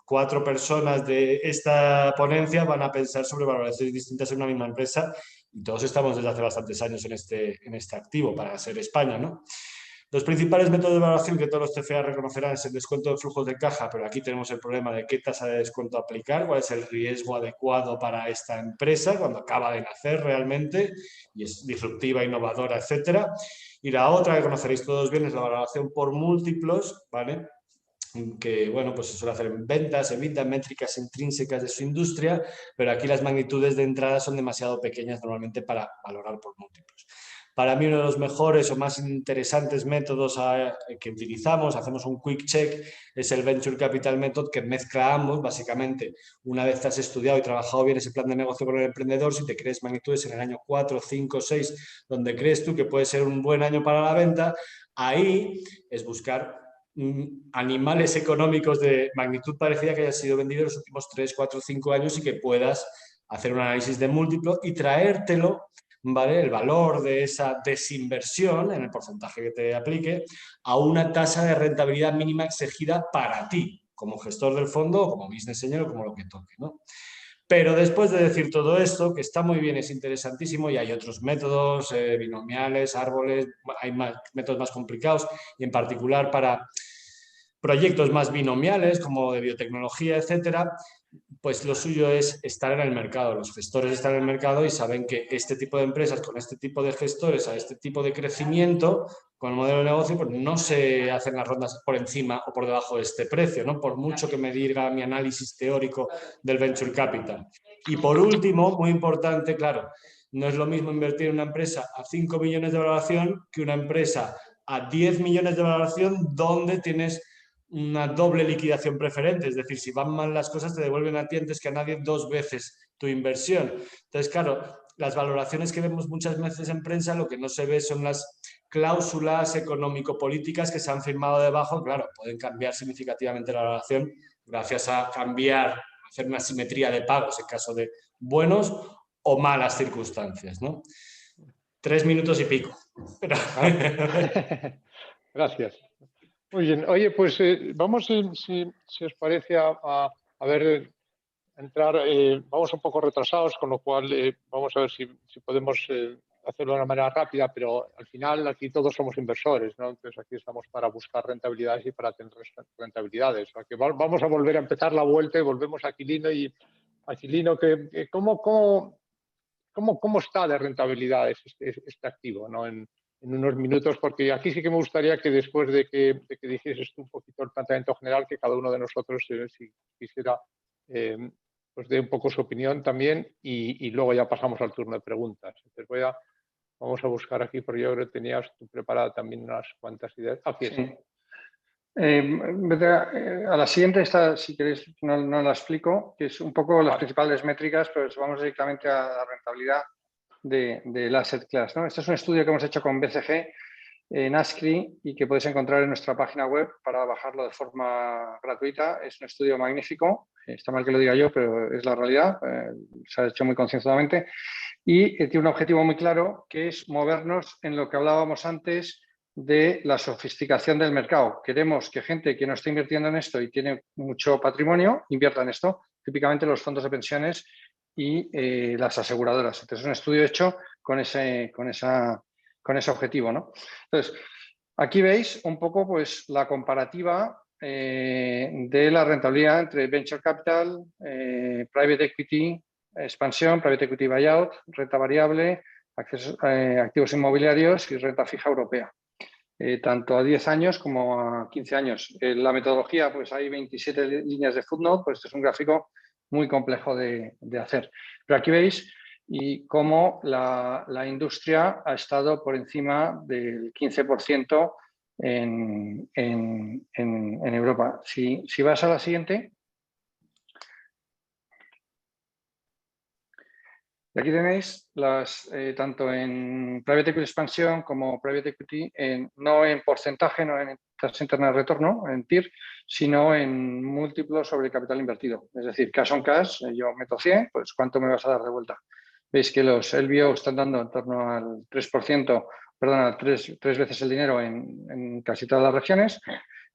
4 personas de esta ponencia van a pensar sobre valoraciones distintas en una misma empresa y todos estamos desde hace bastantes años en este activo para ser España, ¿no? Los principales métodos de valoración que todos los CFA reconocerán es el descuento de flujos de caja, pero aquí tenemos el problema de qué tasa de descuento aplicar, cuál es el riesgo adecuado para esta empresa cuando acaba de nacer realmente y es disruptiva, innovadora, etcétera. Y la otra que conoceréis todos bien es la valoración por múltiplos, ¿vale? Que, bueno, pues se suele hacer en ventas, EBITDA, métricas intrínsecas de su industria, pero aquí las magnitudes de entrada son demasiado pequeñas normalmente para valorar por múltiplos. Para mí uno de los mejores o más interesantes métodos que utilizamos, hacemos un quick check, es el Venture Capital Method, que mezcla ambos. Básicamente, una vez has estudiado y trabajado bien ese plan de negocio con el emprendedor, si te crees magnitudes en el año 4, 5, 6, donde crees tú que puede ser un buen año para la venta, ahí es buscar animales económicos de magnitud parecida que hayan sido vendidos en los últimos 3, 4, 5 años y que puedas hacer un análisis de múltiplo y traértelo, ¿vale? El valor de esa desinversión en el porcentaje que te aplique a una tasa de rentabilidad mínima exigida para ti, como gestor del fondo o como business angel o como lo que toque, ¿no? Pero después de decir todo esto, que está muy bien, es interesantísimo y hay otros métodos, binomiales, árboles, hay métodos más complicados y en particular para proyectos más binomiales como de biotecnología, etcétera, pues lo suyo es estar en el mercado. Los gestores están en el mercado y saben que este tipo de empresas con este tipo de gestores a este tipo de crecimiento con el modelo de negocio, pues no se hacen las rondas por encima o por debajo de este precio, ¿no? Por mucho que me diga mi análisis teórico del Venture Capital. Y por último, muy importante, claro, no es lo mismo invertir en una empresa a 5 millones de valoración que una empresa a 10 millones de valoración donde tienes una doble liquidación preferente, es decir, si van mal las cosas te devuelven a ti antes que a nadie 2 veces tu inversión. Entonces, claro, las valoraciones que vemos muchas veces en prensa, lo que no se ve son las cláusulas económico-políticas que se han firmado debajo. Claro, pueden cambiar significativamente la valoración gracias a cambiar, hacer una simetría de pagos en caso de buenos o malas circunstancias, ¿no? 3 minutos y pico. Pero... Gracias. Muy bien. Oye, pues vamos, si os parece, a ver, entrar. Vamos un poco retrasados, con lo cual vamos a ver si podemos hacerlo de una manera rápida, pero al final aquí todos somos inversores, ¿no? Entonces aquí estamos para buscar rentabilidades y para tener rentabilidades. O sea, que vamos a volver a empezar la vuelta y volvemos a Aquilino. Y Aquilino, ¿cómo está de rentabilidades este activo, ¿no? En unos minutos, porque aquí sí que me gustaría que después de que dijeses tú un poquito el planteamiento general, que cada uno de nosotros, si quisiera, pues dé un poco su opinión también y luego ya pasamos al turno de preguntas. Entonces vamos a buscar aquí, porque yo creo que tenías tú preparada también unas cuantas ideas. Aquí sí. A la siguiente, esta, si queréis, no la explico, que es un poco las principales métricas, pero vamos directamente a la rentabilidad del asset class, ¿no? Este es un estudio que hemos hecho con BCG en ASCRI y que podéis encontrar en nuestra página web para bajarlo de forma gratuita. Es un estudio magnífico, está mal que lo diga yo, pero es la realidad, se ha hecho muy concienzudamente y tiene un objetivo muy claro, que es movernos en lo que hablábamos antes de la sofisticación del mercado. Queremos que gente que no está invirtiendo en esto y tiene mucho patrimonio invierta en esto, típicamente los fondos de pensiones y las aseguradoras. Entonces, es un estudio hecho con ese objetivo, ¿no? Entonces, aquí veis un poco pues, la comparativa de la rentabilidad entre Venture Capital, Private Equity, expansión, Private Equity Buyout, renta variable, activos inmobiliarios y renta fija europea. Tanto a 10 años como a 15 años. La metodología, pues hay 27 líneas de footnote, pues este es un gráfico muy complejo de hacer. Pero aquí veis y cómo la industria ha estado por encima del 15% en Europa. Si vas a la siguiente. Y aquí tenéis tanto en Private Equity Expansión como Private Equity, no en porcentaje, no en tasa interna de retorno, en TIR, sino en múltiplos sobre el capital invertido. Es decir, cash on cash, yo meto 100, pues ¿cuánto me vas a dar de vuelta? Veis que los LBO están dando en torno al 3%, perdón, a tres veces el dinero en casi todas las regiones.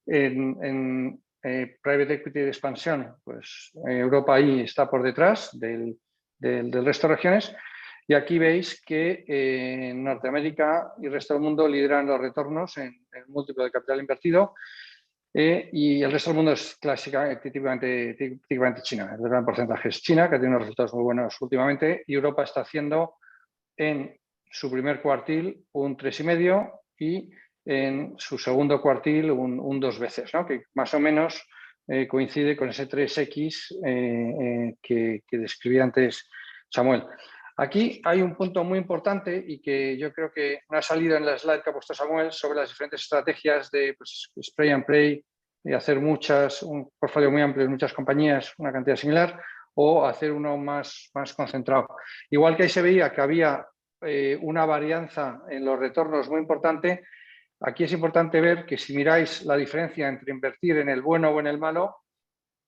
En Private Equity de expansión, pues Europa ahí está por detrás del resto de regiones. Y aquí veis que en Norteamérica y el resto del mundo lideran los retornos en el múltiplo de capital invertido. Y el resto del mundo es típicamente China. El gran porcentaje es China, que tiene unos resultados muy buenos últimamente, y Europa está haciendo en su primer cuartil un 3,5 y en su segundo cuartil un 2 veces, ¿no? Que más o menos coincide con ese 3X que describía antes Samuel. Aquí hay un punto muy importante y que yo creo que no ha salido en la slide que ha puesto Samuel sobre las diferentes estrategias de pues, spray and play, de hacer un portfolio muy amplio de muchas compañías, una cantidad similar, o hacer uno más concentrado. Igual que ahí se veía que había una varianza en los retornos muy importante, aquí es importante ver que si miráis la diferencia entre invertir en el bueno o en el malo,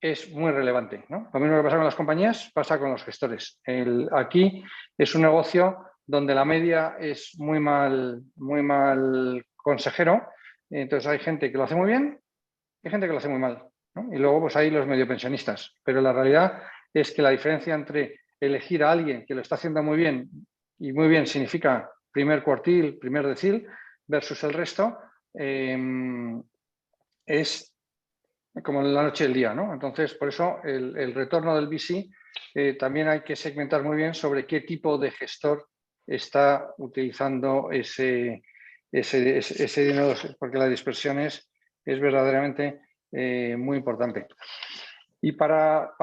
es muy relevante, ¿no? Lo mismo que pasa con las compañías, pasa con los gestores. Aquí es un negocio donde la media es muy mal consejero. Entonces hay gente que lo hace muy bien y hay gente que lo hace muy mal, ¿no? Y luego pues hay los medio pensionistas. Pero la realidad es que la diferencia entre elegir a alguien que lo está haciendo muy bien, y muy bien significa primer cuartil, primer decil, versus el resto, es como la noche y el día, ¿no? Entonces, por eso el retorno del VC también hay que segmentar muy bien sobre qué tipo de gestor está utilizando ese dinero, porque la dispersión es verdaderamente muy importante. Y para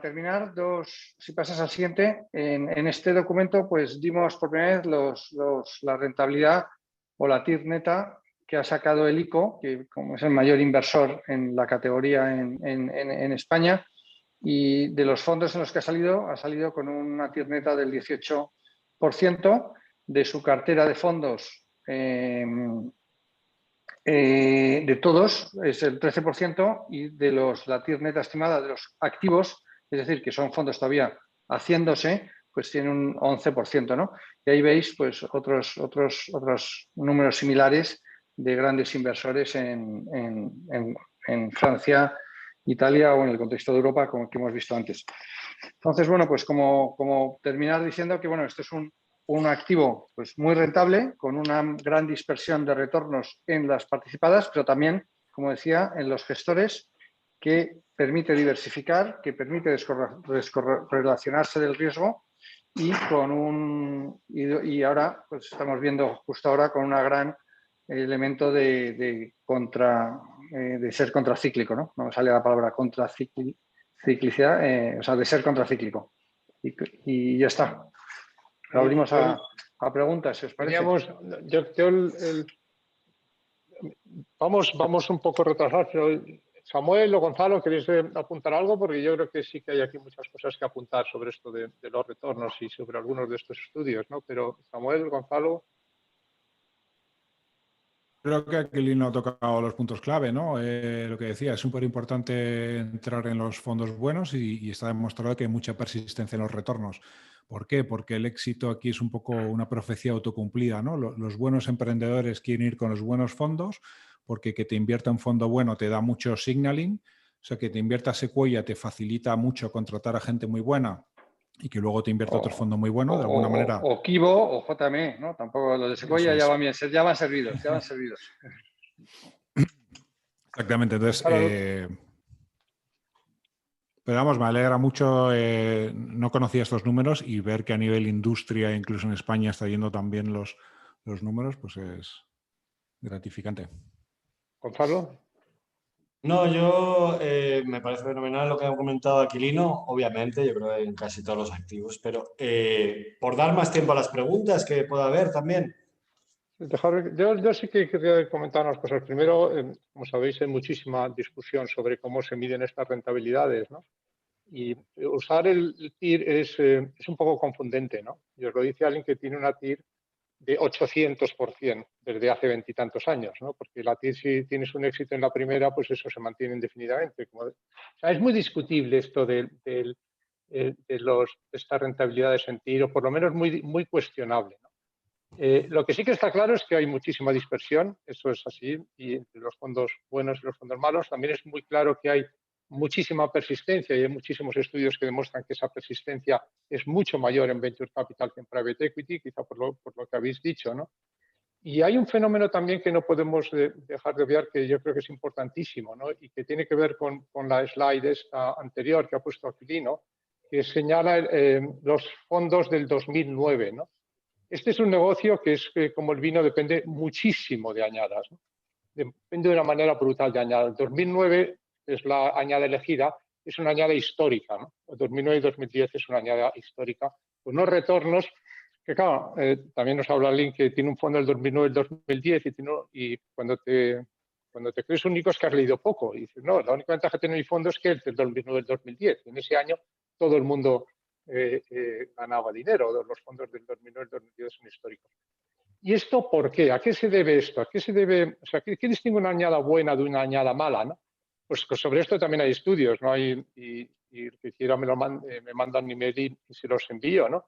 terminar, si pasas al siguiente, en este documento pues dimos por primera vez la rentabilidad o la TIR neta que ha sacado el ICO, que como es el mayor inversor en la categoría en España, y de los fondos en los que ha salido con una TIR neta del 18%, de su cartera de fondos de todos es el 13%, y de la TIR neta estimada de los activos, es decir, que son fondos todavía haciéndose, pues tiene un 11%, ¿no? Y ahí veis pues otros números similares de grandes inversores en Francia, Italia o en el contexto de Europa, como que hemos visto antes. Entonces, bueno, pues como terminar diciendo que, bueno, esto es un activo pues muy rentable, con una gran dispersión de retornos en las participadas, pero también, como decía, en los gestores, que permite diversificar, que permite descorrelacionarse del riesgo, y ahora pues estamos viendo justo ahora con un gran elemento de ser contracíclico, ¿no? No me sale la palabra contraclicidad, o sea, de ser contracíclico. Y ya está. Lo abrimos a preguntas, si os parece. Vamos un poco retrasados, pero Samuel o Gonzalo, ¿queréis apuntar algo? Porque yo creo que sí que hay aquí muchas cosas que apuntar sobre esto de los retornos y sobre algunos de estos estudios, ¿no? Pero Samuel, Gonzalo. Creo que Aquilino ha tocado los puntos clave, ¿no? Lo que decía, es súper importante entrar en los fondos buenos y está demostrado que hay mucha persistencia en los retornos. ¿Por qué? Porque el éxito aquí es un poco una profecía autocumplida, ¿no? Los buenos emprendedores quieren ir con los buenos fondos, porque que te invierta un fondo bueno te da mucho signaling, o sea, que te invierta Sequoia te facilita mucho contratar a gente muy buena y que luego te invierta otro fondo muy bueno, de alguna manera. O Kibo o JME, ¿no? Tampoco los de Sequoia ya van bien, ya van servidos. Exactamente, entonces... pero vamos, me alegra mucho, no conocía estos números y ver que a nivel industria, incluso en España, está yendo también los números, pues es gratificante. Gonzalo. No, yo me parece fenomenal lo que ha comentado Aquilino, obviamente, yo creo en casi todos los activos, pero por dar más tiempo a las preguntas que pueda haber también. Yo sí que quería comentar unas cosas. Primero, como sabéis, hay muchísima discusión sobre cómo se miden estas rentabilidades, ¿no? Y usar el TIR es un poco confundente, ¿no? Y os lo dice alguien que tiene una TIR de 800% desde hace 20 y tantos años, ¿no? Porque la TIR, si tienes un éxito en la primera, pues eso se mantiene indefinidamente. O sea, es muy discutible esto de estas rentabilidades en TIR, o por lo menos muy cuestionable, ¿no? Lo que sí que está claro es que hay muchísima dispersión, eso es así, y entre los fondos buenos y los fondos malos. También es muy claro que hay muchísima persistencia y hay muchísimos estudios que demuestran que esa persistencia es mucho mayor en Venture Capital que en Private Equity, quizá por lo que habéis dicho, ¿no? Y hay un fenómeno también que no podemos dejar de obviar, que yo creo que es importantísimo, ¿no? Y que tiene que ver con la slide esta anterior que ha puesto Aquilino, que señala los fondos del 2009, ¿no? Este es un negocio que es como el vino, depende muchísimo de añadas, ¿no? Depende de una manera brutal de añadas. El 2009 es la añada elegida, es una añada histórica, ¿no? El 2009 y 2010 es una añada histórica, con unos retornos que, claro, también nos habla alguien que tiene un fondo del 2009 y del 2010 y cuando te crees único es que has leído poco. Y dices, no, la única ventaja que tiene mi fondo es que es del 2009 y del 2010. En ese año todo el mundo ganaba dinero. Los fondos del 2009 y del 2010 son históricos. ¿Y esto por qué? ¿A qué se debe esto? ¿A qué se debe? O sea, ¿qué distingue una añada buena de una añada mala, ¿no? Pues sobre esto también hay estudios, ¿no? Y el que quiera me mandan un email y se los envío, ¿no?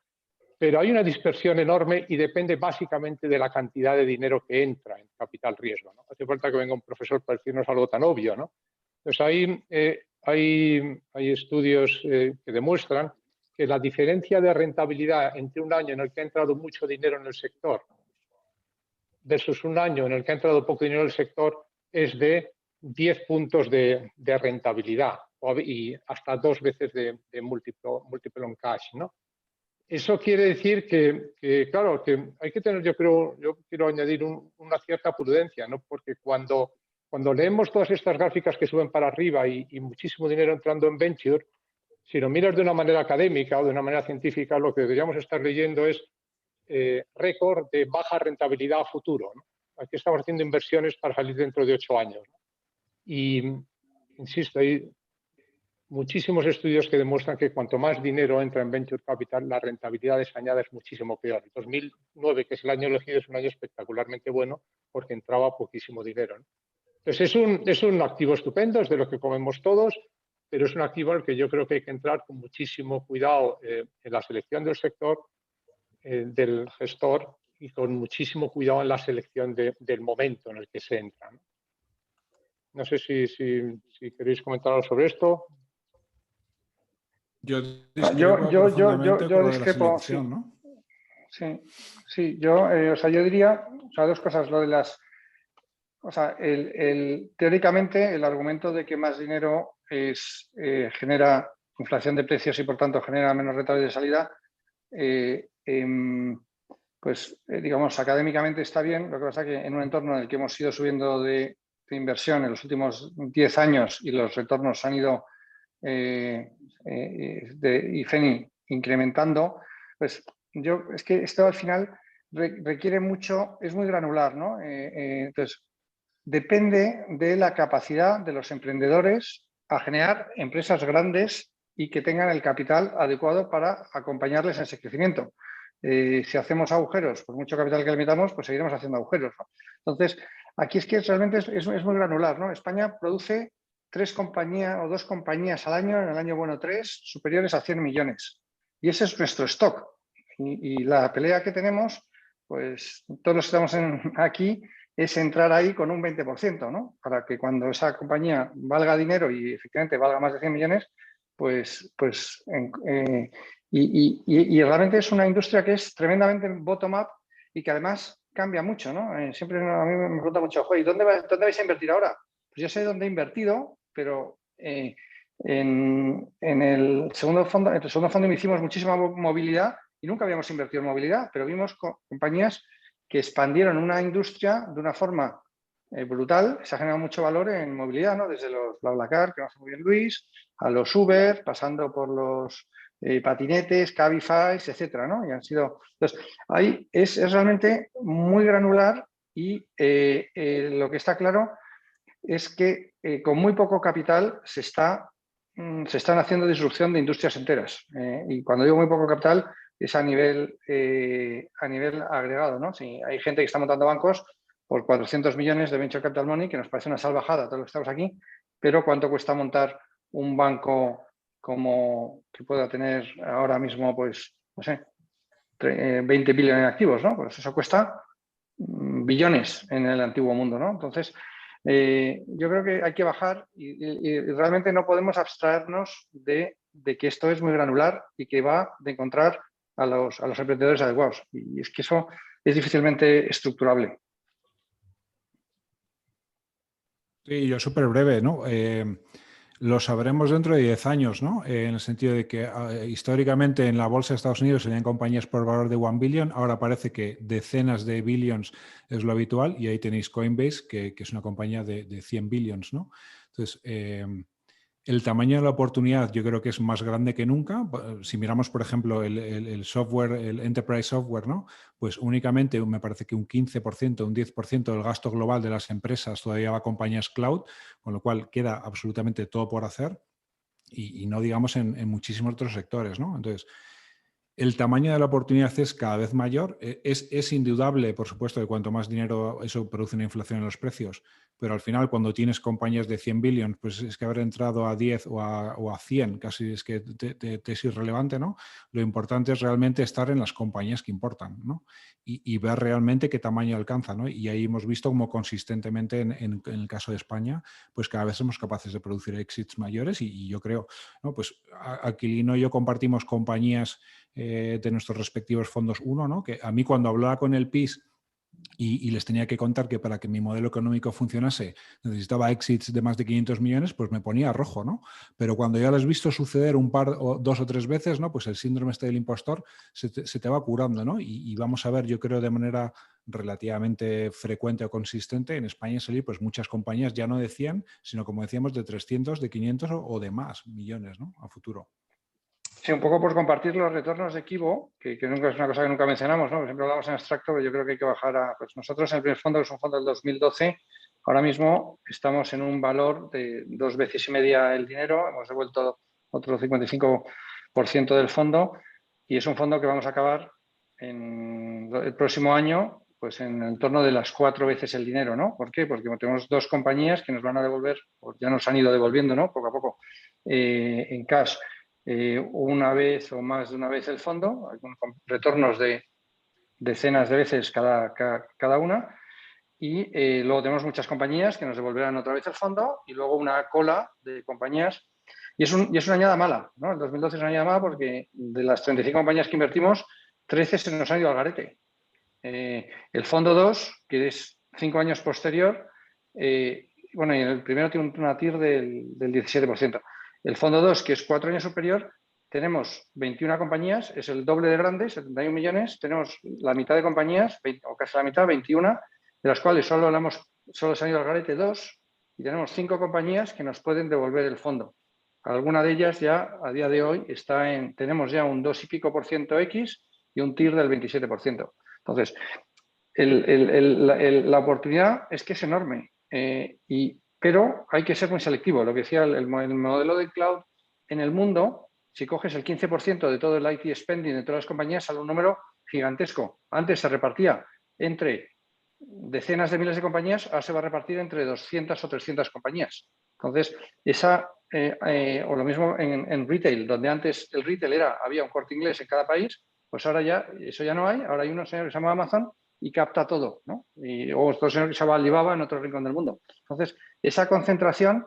Pero hay una dispersión enorme y depende básicamente de la cantidad de dinero que entra en capital riesgo, ¿no? Hace falta que venga un profesor para decirnos algo tan obvio, ¿no? Entonces hay estudios que demuestran que la diferencia de rentabilidad entre un año en el que ha entrado mucho dinero en el sector versus un año en el que ha entrado poco dinero en el sector es de 10 puntos de rentabilidad y hasta 2 veces de múltiplo en cash, ¿no? Eso quiere decir que, claro, que hay que tener, yo quiero añadir una cierta prudencia, ¿no? Porque cuando leemos todas estas gráficas que suben para arriba y muchísimo dinero entrando en venture, si lo miras de una manera académica o de una manera científica, lo que deberíamos estar leyendo es récord de baja rentabilidad a futuro, ¿no? Aquí estamos haciendo inversiones para salir dentro de 8 años, ¿no? Y, insisto, hay muchísimos estudios que demuestran que cuanto más dinero entra en Venture Capital, la rentabilidad de esa añada es muchísimo peor. El 2009, que es el año elegido, es un año espectacularmente bueno porque entraba poquísimo dinero, ¿no? Entonces, es un activo estupendo, es de lo que comemos todos, pero es un activo al que yo creo que hay que entrar con muchísimo cuidado en la selección del sector, del gestor, y con muchísimo cuidado en la selección del momento en el que se entra, ¿no? No sé si queréis comentar algo sobre esto. Yo discrepo profundamente con lo de la discrepo, selección, sí. ¿no? Sí, yo diría, dos cosas, lo de las, teóricamente el argumento de que más dinero genera inflación de precios y por tanto genera menos rentabilidad de salida, digamos, académicamente está bien. Lo que pasa es que en un entorno en el que hemos ido subiendo de inversión en los últimos 10 años y los retornos han ido incrementando, pues es que esto al final requiere mucho, es muy granular, ¿no? Entonces, depende de la capacidad de los emprendedores a generar empresas grandes y que tengan el capital adecuado para acompañarles en ese crecimiento. Si hacemos agujeros, por mucho capital que le metamos, pues seguiremos haciendo agujeros, ¿no? Entonces, aquí es que realmente es muy granular, ¿no? España produce 3 compañías o 2 compañías al año, en el año bueno 3, superiores a 100 millones. Y ese es nuestro stock. Y la pelea que tenemos, pues todos los que estamos aquí, es entrar ahí con un 20%, ¿no? Para que cuando esa compañía valga dinero y efectivamente valga más de 100 millones, y realmente es una industria que es tremendamente bottom-up y que además cambia mucho, ¿no? Siempre a mí me pregunta mucho, ¿y dónde vais a invertir ahora? Pues yo sé dónde he invertido, pero en el segundo fondo hicimos muchísima movilidad y nunca habíamos invertido en movilidad, pero vimos compañías que expandieron una industria de una forma brutal. Se ha generado mucho valor en movilidad, ¿no? Desde los BlaBlaCar, que no hace muy bien Luis, a los Uber, pasando por los patinetes, Cabify, etcétera, ¿no? Y han sido... Entonces, ahí es realmente muy granular y lo que está claro es que con muy poco capital se están haciendo disrupción de industrias enteras. Y cuando digo muy poco capital es a nivel agregado, ¿no? Si hay gente que está montando bancos por 400 millones de Venture Capital Money, que nos parece una salvajada todos los que estamos aquí, pero ¿cuánto cuesta montar un banco como que pueda tener ahora mismo, pues, no sé, 20 billones en activos, ¿no? Pues eso cuesta billones en el antiguo mundo, ¿no? Entonces, Yo creo que hay que bajar y realmente no podemos abstraernos de que esto es muy granular y que va de encontrar a los emprendedores adecuados. Y es que eso es difícilmente estructurable. Sí, yo súper breve, ¿no? Lo sabremos dentro de 10 años, ¿no? En el sentido de que históricamente en la bolsa de Estados Unidos se veían compañías por valor de 1 billion, ahora parece que decenas de billions es lo habitual y ahí tenéis Coinbase, que es una compañía de 100 billions, ¿no? Entonces, el tamaño de la oportunidad yo creo que es más grande que nunca. Si miramos, por ejemplo, el software, el enterprise software, ¿no? Pues únicamente me parece que un 15%, un 10% del gasto global de las empresas todavía va a compañías cloud, con lo cual queda absolutamente todo por hacer y no digamos en muchísimos otros sectores, ¿no? Entonces, el tamaño de la oportunidad es cada vez mayor. Es indudable, por supuesto, que cuanto más dinero eso produce una inflación en los precios, pero al final cuando tienes compañías de 100 billions, pues es que haber entrado a 10 o a 100 casi es que te es irrelevante, ¿no? Lo importante es realmente estar en las compañías que importan, ¿no? Y ver realmente qué tamaño alcanza, ¿no? Y ahí hemos visto como consistentemente en el caso de España, pues cada vez somos capaces de producir exits mayores y yo creo, ¿no? Pues Aquilino y yo compartimos compañías de nuestros respectivos fondos 1, ¿no? Que a mí cuando hablaba con el PIS y les tenía que contar que para que mi modelo económico funcionase necesitaba exits de más de 500 millones, pues me ponía rojo, ¿no? Pero cuando ya lo has visto suceder un par, o 2 o 3 veces, ¿no? Pues el síndrome este del impostor se te va curando, ¿no? Y vamos a ver, yo creo de manera relativamente frecuente o consistente en España salir pues muchas compañías ya no de 100, sino como decíamos de 300, de 500 o de más millones, ¿no? A futuro. Sí, un poco por compartir los retornos de Kibo, que nunca es una cosa que nunca mencionamos, ¿no? Siempre hablamos en abstracto, pero yo creo que hay que bajar a... Pues nosotros en el primer fondo, que es un fondo del 2012, ahora mismo estamos en un valor de 2,5 veces el dinero, hemos devuelto otro 55% del fondo y es un fondo que vamos a acabar en el próximo año pues en el torno de las 4 veces el dinero, ¿no? ¿Por qué? Porque tenemos 2 compañías que nos van a devolver, o ya nos han ido devolviendo, ¿no? Poco a poco, en cash. Una vez o más de una vez el fondo, con retornos de decenas de veces cada una, y luego tenemos muchas compañías que nos devolverán otra vez el fondo y luego una cola de compañías. Y es una añada mala, ¿no? El 2012 es una añada mala porque de las 35 compañías que invertimos, 13 se nos han ido al garete. El fondo 2, que es 5 años posterior, bueno, y el primero tiene una TIR del 17%. El fondo 2, que es 4 años superior, tenemos 21 compañías, es el doble de grande, 71 millones, tenemos la mitad de compañías, o casi la mitad, 21, de las cuales solo se han ido al garete 2, y tenemos 5 compañías que nos pueden devolver el fondo. Alguna de ellas ya, a día de hoy, tenemos ya un 2 y pico % X y un TIR del 27%. Entonces, la oportunidad es que es enorme, pero hay que ser muy selectivo. Lo que decía el modelo de cloud en el mundo, si coges el 15% de todo el IT spending de todas las compañías, sale un número gigantesco. Antes se repartía entre decenas de miles de compañías, ahora se va a repartir entre 200 o 300 compañías. Entonces, o lo mismo en retail, donde antes el retail había un Corte Inglés en cada país, pues ahora ya eso ya no hay. Ahora hay unos señores que se llama Amazon y capta todo, ¿no? O otro señor que se llama Alibaba en otro rincón del mundo. Entonces, esa concentración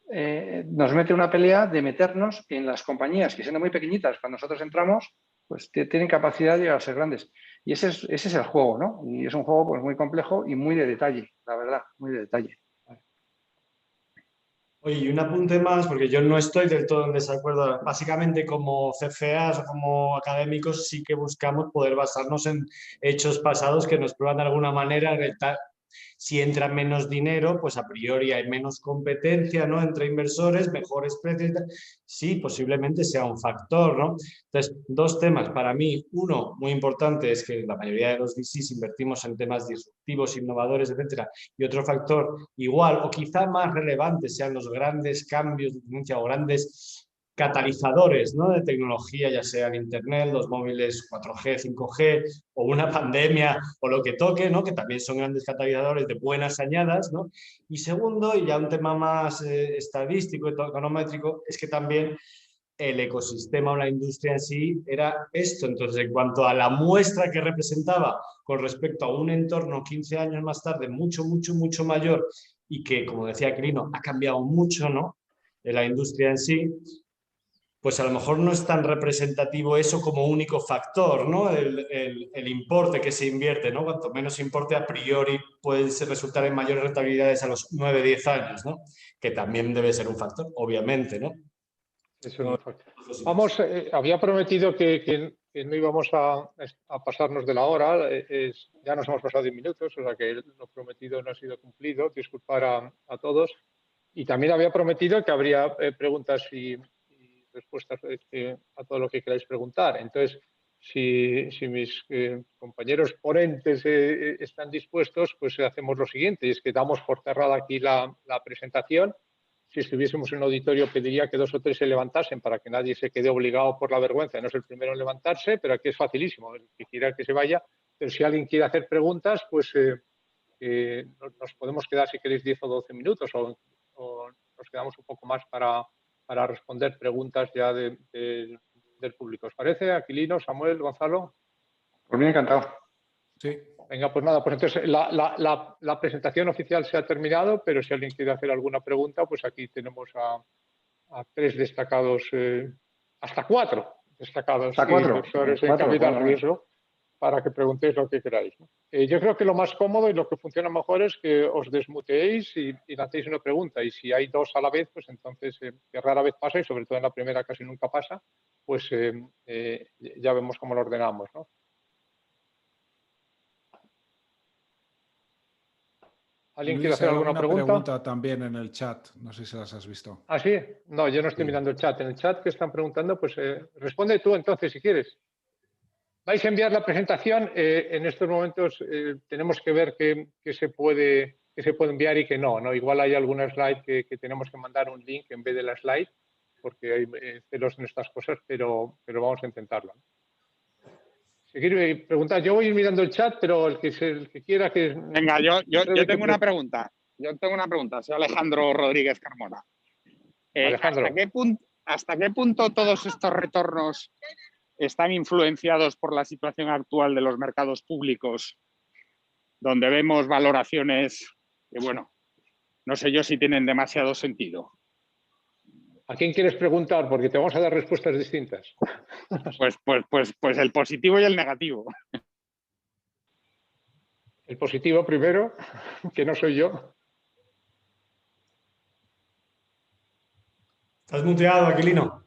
nos mete una pelea de meternos en las compañías que siendo muy pequeñitas, cuando nosotros entramos, pues tienen capacidad de llegar a ser grandes. Y ese es el juego, ¿no? Y es un juego pues, muy complejo y muy de detalle, la verdad, muy de detalle. Oye, y un apunte más, porque yo no estoy del todo en desacuerdo. Básicamente, como CFAs o como académicos, sí que buscamos poder basarnos en hechos pasados que nos prueban de alguna manera. Si entra menos dinero, pues a priori hay menos competencia, ¿no? Entre inversores, mejores precios. Sí, posiblemente sea un factor, ¿no? Entonces, 2 temas para mí. Uno, muy importante, es que la mayoría de los VCs invertimos en temas disruptivos, innovadores, etcétera. Y otro factor igual, o quizá más relevante, sean los grandes cambios de tendencia o grandes catalizadores, ¿no? De tecnología, ya sea el Internet, los móviles 4G, 5G, o una pandemia, o lo que toque, ¿no? Que también son grandes catalizadores de buenas añadas, ¿no? Y segundo, y ya un tema más estadístico, econométrico, es que también el ecosistema o la industria en sí era esto. Entonces, en cuanto a la muestra que representaba con respecto a un entorno 15 años más tarde mucho, mucho, mucho mayor y que, como decía Aquilino, ha cambiado mucho, ¿no?, en la industria en sí, pues a lo mejor no es tan representativo eso como único factor, ¿no? El importe que se invierte, ¿no? Cuanto menos importe, a priori puede resultar en mayores rentabilidades a los 9, 10 años, ¿no? Que también debe ser un factor, obviamente, ¿no? Eso no es factor. Vamos, había prometido que no íbamos a pasarnos de la hora. Ya nos hemos pasado 10 minutos, o sea que lo prometido no ha sido cumplido. Disculpar a todos. Y también había prometido que habría preguntas y respuestas a todo lo que queráis preguntar. Entonces, si mis compañeros ponentes están dispuestos, pues hacemos lo siguiente, y es que damos por cerrada aquí la presentación. Si estuviésemos en un auditorio, pediría que 2 o 3 se levantasen para que nadie se quede obligado por la vergüenza. No es el primero en levantarse, pero aquí es facilísimo. El que quiera que se vaya. Pero si alguien quiere hacer preguntas, pues nos podemos quedar, si queréis, 10 o 12 minutos o nos quedamos un poco más para responder preguntas ya del público. ¿Os parece, Aquilino, Samuel, Gonzalo? Por mí encantado. Sí. Venga, pues nada, pues entonces la presentación oficial se ha terminado, pero si alguien quiere hacer alguna pregunta, pues aquí tenemos a 3 destacados, hasta 4 destacados inversores en capital riesgo, para que preguntéis lo que queráis, ¿no? Yo creo que lo más cómodo y lo que funciona mejor es que os desmuteéis y lancéis una pregunta. Y si hay 2 a la vez, pues entonces, que rara vez pasa, y sobre todo en la primera casi nunca pasa, pues ya vemos cómo lo ordenamos, ¿no? ¿Alguien quiere hacer alguna pregunta también en el chat? No sé si las has visto. ¿Ah, sí? No, yo no estoy mirando el chat. En el chat que están preguntando, pues responde tú entonces si quieres. Vais a enviar la presentación. En estos momentos tenemos que ver qué se puede enviar y qué no, ¿no? Igual hay alguna slide que tenemos que mandar un link en vez de la slide, porque hay celos en estas cosas, pero vamos a intentarlo, ¿no? Si quiere preguntar, yo voy a ir mirando el chat, pero el que quiera que... Venga, yo tengo una pregunta. Soy Alejandro Rodríguez Carmona. Alejandro. ¿Hasta qué punto todos estos retornos están influenciados por la situación actual de los mercados públicos, donde vemos valoraciones que, bueno, no sé yo si tienen demasiado sentido? ¿A quién quieres preguntar? Porque te vamos a dar respuestas distintas. Pues el positivo y el negativo. El positivo primero, que no soy yo. ¿Estás muteado, Aquilino?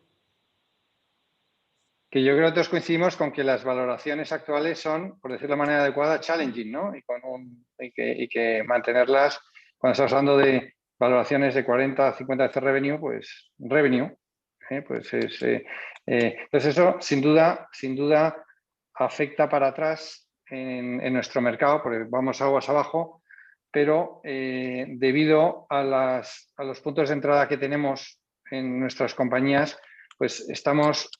Que yo creo que todos coincidimos con que las valoraciones actuales son, por decirlo de manera adecuada, challenging, ¿no? Y que mantenerlas, cuando estamos hablando de valoraciones de 40 a 50 veces revenue, pues revenue. Entonces eso sin duda afecta para atrás en nuestro mercado, porque vamos aguas abajo, pero debido a los puntos de entrada que tenemos en nuestras compañías, pues estamos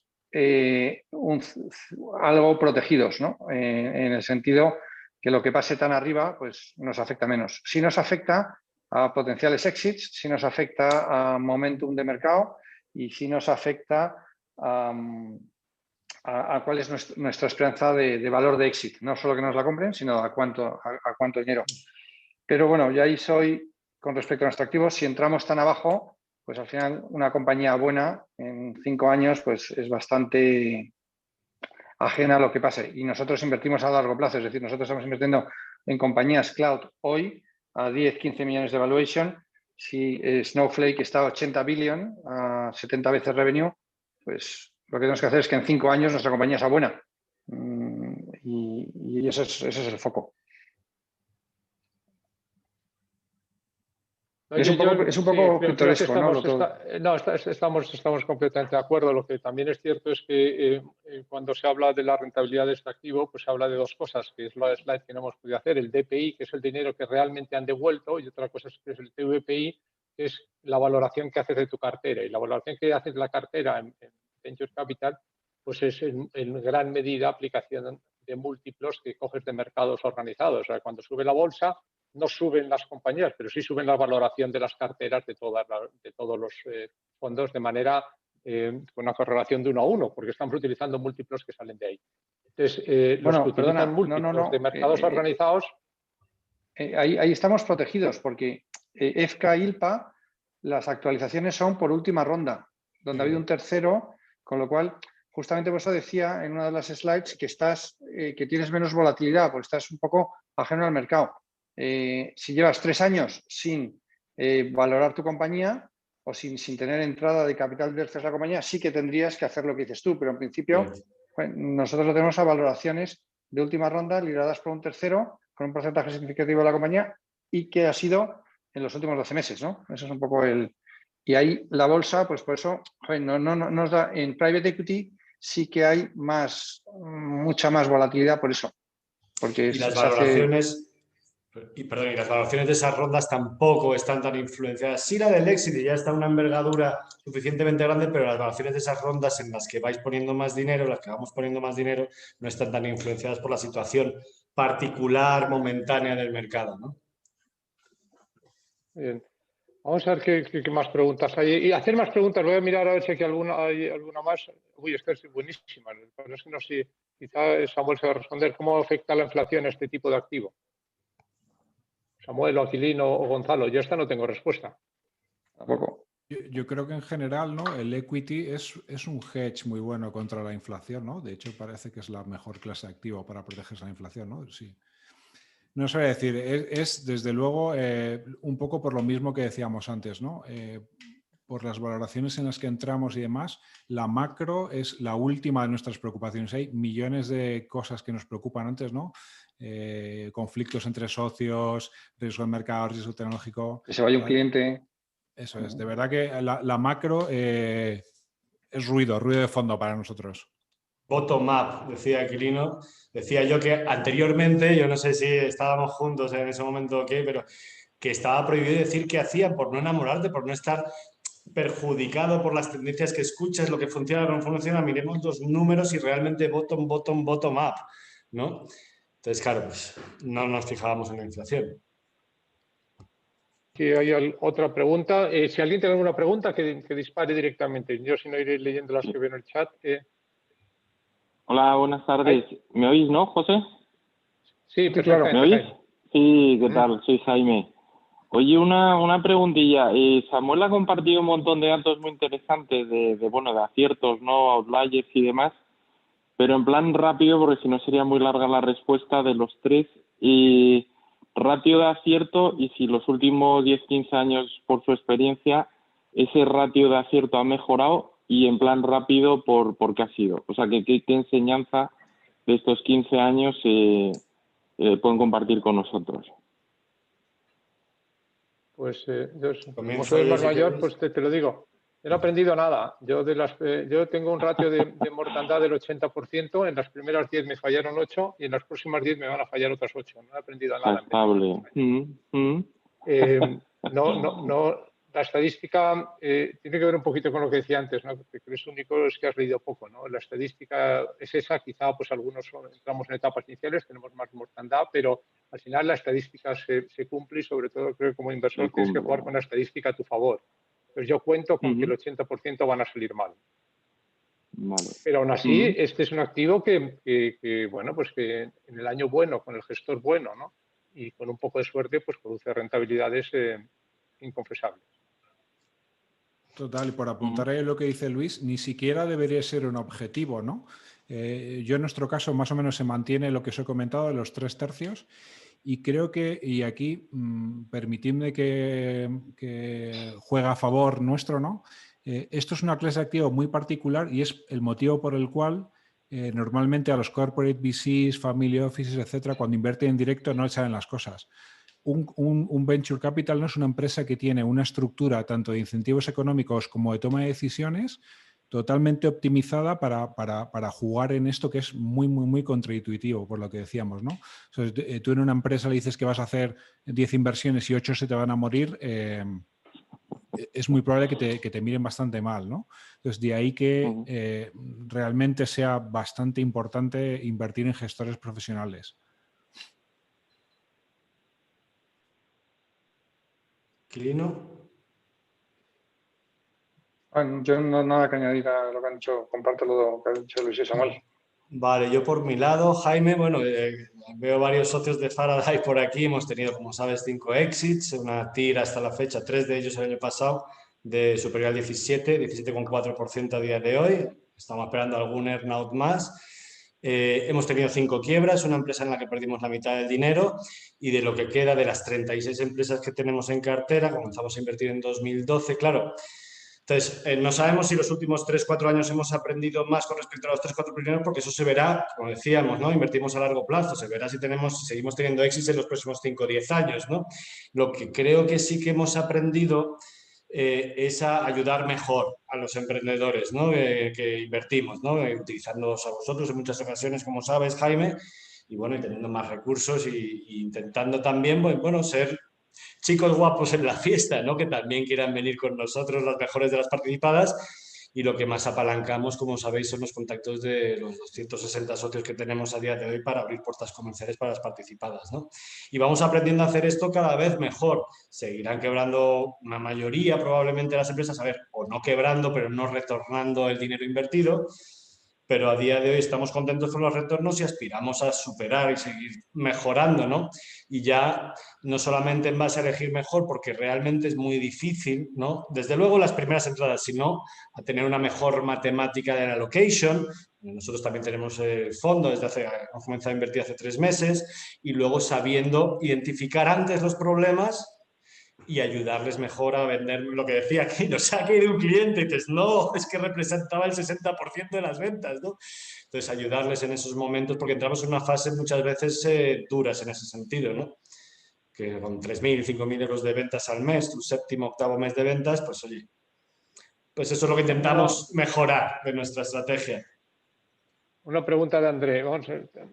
algo protegidos, ¿no? En el sentido que lo que pase tan arriba pues nos afecta menos. Sí nos afecta a potenciales exits, sí nos afecta a momentum de mercado y sí nos afecta a cuál es nuestra esperanza de valor de exit. No solo que nos la compren, sino a cuánto dinero. Pero bueno, yo ahí soy, con respecto a nuestro activo, si entramos tan abajo, pues al final una compañía buena en 5 años pues es bastante ajena a lo que pase. Y nosotros invertimos a largo plazo, es decir, nosotros estamos invirtiendo en compañías cloud hoy a 10, 15 millones de valuation. Si Snowflake está a 80 billion, a 70 veces revenue, pues lo que tenemos que hacer es que en 5 años nuestra compañía sea buena. Y ese es el foco. Es un poco pintoresco, ¿no? Estamos completamente de acuerdo. Lo que también es cierto es que cuando se habla de la rentabilidad de este activo, pues se habla de 2 cosas, que es la slide que no hemos podido hacer, el DPI, que es el dinero que realmente han devuelto, y otra cosa es el TVPI, que es la valoración que haces de tu cartera. Y la valoración que haces de la cartera en Venture Capital, pues es en gran medida aplicación de múltiplos que coges de mercados organizados. O sea, cuando sube la bolsa, no suben las compañías, pero sí suben la valoración de las carteras de todos los fondos de manera con una correlación de 1 a 1, porque estamos utilizando múltiplos que salen de ahí. Entonces, los que utilizan múltiplos de mercados organizados... Ahí estamos protegidos, porque EFCA, ILPA, las actualizaciones son por última ronda, donde ha habido un tercero, con lo cual, justamente por eso decía en una de las slides que tienes menos volatilidad, porque estás un poco ajeno al mercado. Si llevas 3 años sin valorar tu compañía o sin tener entrada de capital de tercera compañía, sí que tendrías que hacer lo que dices tú, pero en principio nosotros lo tenemos a valoraciones de última ronda lideradas por un tercero con un porcentaje significativo de la compañía y que ha sido en los últimos 12 meses, ¿no? Eso es un poco el... Y ahí la bolsa, pues por eso, no nos da... En private equity sí que hay mucha más volatilidad por eso. Porque y las valoraciones... Y las valoraciones de esas rondas tampoco están tan influenciadas. Sí, la del éxito ya está a una envergadura suficientemente grande, pero las valoraciones de esas rondas en las que vais poniendo más dinero, las que vamos poniendo más dinero, no están tan influenciadas por la situación particular, momentánea del mercado, ¿no? Bien. Vamos a ver qué más preguntas hay. Y hacer más preguntas, voy a mirar a ver si hay alguna más. Uy, esta es buenísima. No sé, si quizá Samuel se va a responder. ¿Cómo afecta la inflación a este tipo de activo? Samuel, o Aquilino o Gonzalo. Yo esta no tengo respuesta. Tampoco. Yo creo que en general, ¿no? El equity es un hedge muy bueno contra la inflación, ¿no? De hecho, parece que es la mejor clase de activo para protegerse de la inflación, ¿no? Sí. No sé decir, es desde luego un poco por lo mismo que decíamos antes, ¿no? Por las valoraciones en las que entramos y demás, la macro es la última de nuestras preocupaciones. Hay millones de cosas que nos preocupan antes, ¿no? Conflictos entre socios, riesgo de mercado, riesgo tecnológico. Que se vaya un cliente. Eso es, de verdad que la macro es ruido de fondo para nosotros. Bottom up, decía Aquilino. Decía yo que anteriormente, yo no sé si estábamos juntos en ese momento o qué, pero que estaba prohibido decir qué hacían por no enamorarte, por no estar perjudicado por las tendencias que escuchas, lo que funciona, lo que no funciona. Miremos los números y realmente bottom up, ¿no? Entonces, claro, pues no nos fijábamos en la inflación. Si hay otra pregunta, si alguien tiene alguna pregunta, que dispare directamente. Yo, si no, iré leyendo las que veo en el chat. Hola, buenas tardes. ¿Me oís, no, José? Sí, perfectamente. ¿Me oís? Sí, ¿qué Mm. tal? Soy Jaime. Oye, una preguntilla. Samuel ha compartido un montón de datos muy interesantes de aciertos, ¿no? Outliers y demás, pero en plan rápido, porque si no sería muy larga la respuesta de los tres. Y ratio de acierto, y si los últimos 10-15 años, por su experiencia, ese ratio de acierto ha mejorado, y en plan rápido, ¿por qué ha sido? O sea, ¿qué enseñanza de estos 15 años pueden compartir con nosotros? Pues yo, como Comienzo soy el yo, más si mayor, quieres. pues te lo digo. Yo no he aprendido nada. Yo tengo un ratio de mortandad del 80%. En las primeras 10 me fallaron 8 y en las próximas 10 me van a fallar otras 8. No he aprendido Está nada en 25 estable. años. No, la estadística tiene que ver un poquito con lo que decía antes, ¿no? Que es único es que has leído poco, ¿no? La estadística es esa, quizá pues algunos entramos en etapas iniciales, tenemos más mortandad, pero al final la estadística se cumple y sobre todo creo que como inversor tienes que jugar con la estadística a tu favor. Pues yo cuento con que el 80% van a salir mal. Vale. Pero aún así, este es un activo bueno, pues que en el año bueno, con el gestor bueno, ¿no? Y con un poco de suerte, pues produce rentabilidades inconfesables. Total, y por apuntar ahí lo que dice Luis, ni siquiera debería ser un objetivo, ¿no? Yo en nuestro caso más o menos se mantiene lo que os he comentado de los 3/3 y creo que, y aquí permitidme que juega a favor nuestro, ¿no? Esto es una clase de activo muy particular y es el motivo por el cual normalmente a los corporate VCs, family offices, etcétera, cuando invierten en directo no saben las cosas. Un venture capital no es una empresa que tiene una estructura tanto de incentivos económicos como de toma de decisiones totalmente optimizada para jugar en esto que es muy, muy, muy contraintuitivo, por lo que decíamos, ¿no? O sea, tú en una empresa le dices que vas a hacer 10 inversiones y 8 se te van a morir, es muy probable que te miren bastante mal, ¿no? Entonces, de ahí que realmente sea bastante importante invertir en gestores profesionales. Aquilino. Bueno, yo no nada que añadir a lo que han dicho, comparto lo que han dicho Luis y Samuel. Vale, yo por mi lado, Jaime, bueno, veo varios socios de Faraday por aquí. Hemos tenido, como sabes, 5 exits, una tira hasta la fecha, 3 de ellos el año pasado, de superior al 17,4% a día de hoy. Estamos esperando algún earnout más. Hemos tenido 5 quiebras, una empresa en la que perdimos la mitad del dinero, y de lo que queda de las 36 empresas que tenemos en cartera, comenzamos a invertir en 2012, claro. Entonces, no sabemos si los últimos 3-4 años hemos aprendido más con respecto a los 3-4 primeros, porque eso se verá, como decíamos, ¿no? Invertimos a largo plazo, se verá si seguimos teniendo éxito en los próximos 5 o 10 años, ¿no? Lo que creo que sí que hemos aprendido es a ayudar mejor a los emprendedores, ¿no? Que invertimos, ¿no? Utilizándoos a vosotros en muchas ocasiones, como sabes, Jaime, y bueno, y teniendo más recursos y intentando también, bueno, ser chicos guapos en la fiesta, ¿no? Que también quieran venir con nosotros, las mejores de las participadas. Y lo que más apalancamos, como sabéis, son los contactos de los 260 socios que tenemos a día de hoy para abrir puertas comerciales para las participadas, ¿no? Y vamos aprendiendo a hacer esto cada vez mejor. Seguirán quebrando una mayoría probablemente de las empresas, a ver, o no quebrando, pero no retornando el dinero invertido. Pero a día de hoy estamos contentos con los retornos y aspiramos a superar y seguir mejorando, ¿no? Y ya no solamente en base a elegir mejor, porque realmente es muy difícil, ¿no? Desde luego las primeras entradas, sino a tener una mejor matemática de la allocation. Nosotros también tenemos el fondo, hemos comenzado a invertir hace 3 meses, y luego sabiendo identificar antes los problemas y ayudarles mejor a vender lo que decía aquí. Nos ha caído un cliente y dices, no, es que representaba el 60% de las ventas, ¿no? Entonces, ayudarles en esos momentos, porque entramos en una fase muchas veces duras en ese sentido, ¿no? Que con 3.000, 5.000 euros de ventas al mes, tu 7º, 8º mes de ventas, pues oye, pues eso es lo que intentamos mejorar de nuestra estrategia. Una pregunta de André.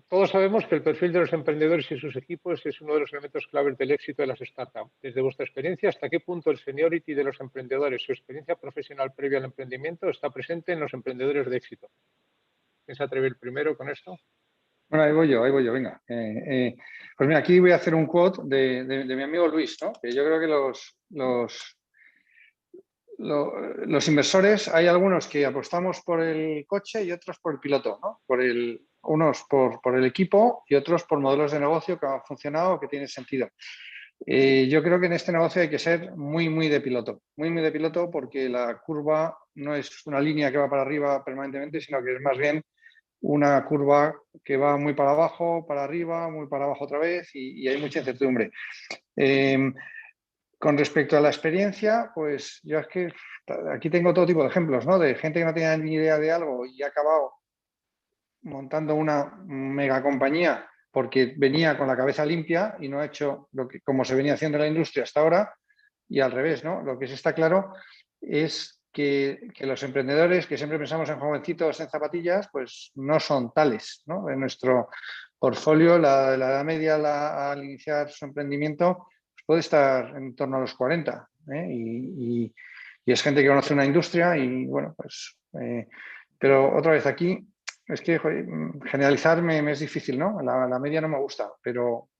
Todos sabemos que el perfil de los emprendedores y sus equipos es uno de los elementos claves del éxito de las startups. Desde vuestra experiencia, ¿hasta qué punto el seniority de los emprendedores, su experiencia profesional previa al emprendimiento, está presente en los emprendedores de éxito? ¿Quién se atreve el primero con esto? Bueno, ahí voy yo, venga. Pues mira, aquí voy a hacer un quote de mi amigo Luis, ¿no? Que yo creo que los inversores, hay algunos que apostamos por el coche y otros por el piloto, ¿no? Unos por el equipo y otros por modelos de negocio que han funcionado o que tienen sentido. Yo creo que en este negocio hay que ser muy de piloto, muy de piloto, porque la curva no es una línea que va para arriba permanentemente, sino que es más bien una curva que va muy para abajo, para arriba, muy para abajo otra vez, y hay mucha incertidumbre. Con respecto a la experiencia, pues yo es que aquí tengo todo tipo de ejemplos, ¿no? De gente que no tenía ni idea de algo y ha acabado montando una mega compañía porque venía con la cabeza limpia y no ha hecho como se venía haciendo en la industria hasta ahora, y al revés, ¿no? Lo que sí está claro es que los emprendedores que siempre pensamos en jovencitos en zapatillas, pues no son tales, ¿no? En nuestro portfolio, la edad media al iniciar su emprendimiento puede estar en torno a los 40, ¿eh? Y es gente que conoce una industria y, bueno, pues... pero otra vez aquí, es que generalizar me es difícil, ¿no? La media no me gusta, pero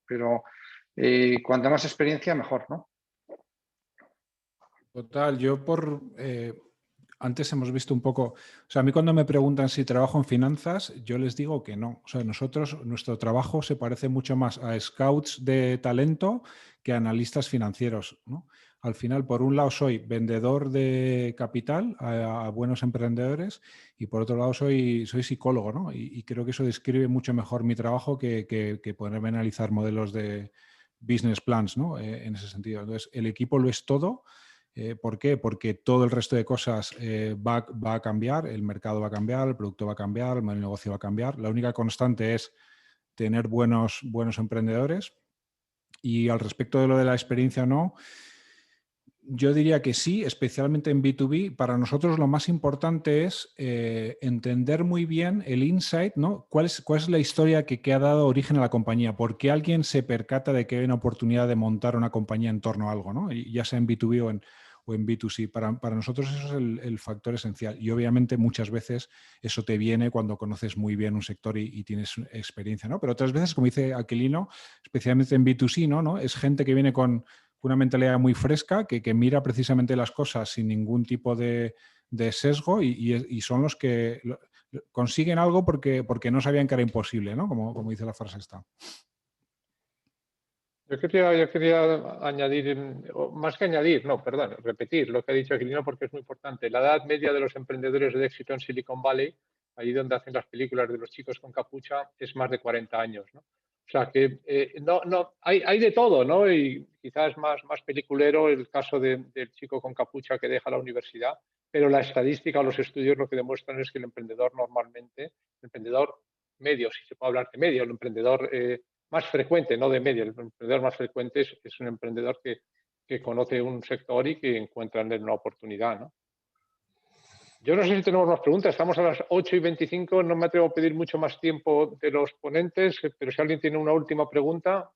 cuanta más experiencia, mejor, ¿no? Total, antes hemos visto un poco, o sea, a mí cuando me preguntan si trabajo en finanzas, yo les digo que no. O sea, nuestro trabajo se parece mucho más a scouts de talento que a analistas financieros, ¿no? Al final, por un lado, soy vendedor de capital a buenos emprendedores, y por otro lado soy psicólogo, ¿no? Y creo que eso describe mucho mejor mi trabajo que ponerme a analizar modelos de business plans, ¿no? En ese sentido. Entonces, el equipo lo es todo. ¿Por qué? Porque todo el resto de cosas va a cambiar, el mercado va a cambiar, el producto va a cambiar, el modelo de negocio va a cambiar. La única constante es tener buenos emprendedores. Y al respecto de lo de la experiencia o no, yo diría que sí, especialmente en B2B. Para nosotros lo más importante es entender muy bien el insight, ¿no? ¿Cuál es la historia que ha dado origen a la compañía? ¿Por qué alguien se percata de que hay una oportunidad de montar una compañía en torno a algo, ¿no? Y ya sea en B2B o en B2C. Para nosotros eso es el factor esencial. Y obviamente muchas veces eso te viene cuando conoces muy bien un sector y tienes experiencia, ¿no? Pero otras veces, como dice Aquilino, especialmente en B2C, ¿no? Es gente que viene con una mentalidad muy fresca, que mira precisamente las cosas sin ningún tipo de sesgo, y son los que consiguen algo porque no sabían que era imposible, ¿no? Como dice la frase esta. Yo quería añadir, o más que añadir, no, perdón, repetir lo que ha dicho Aquilino porque es muy importante. La edad media de los emprendedores de éxito en Silicon Valley, ahí donde hacen las películas de los chicos con capucha, es más de 40 años, ¿no? O sea que hay de todo, ¿no? Y quizás más peliculero el caso del chico con capucha que deja la universidad, pero la estadística o los estudios lo que demuestran es que el emprendedor normalmente, el emprendedor medio, si se puede hablar de medio, el emprendedor más frecuente, no de medio, el emprendedor más frecuente es un emprendedor que conoce un sector y que encuentra en él una oportunidad, ¿no? Yo no sé si tenemos más preguntas, estamos a las 8:25, no me atrevo a pedir mucho más tiempo de los ponentes, pero si alguien tiene una última pregunta,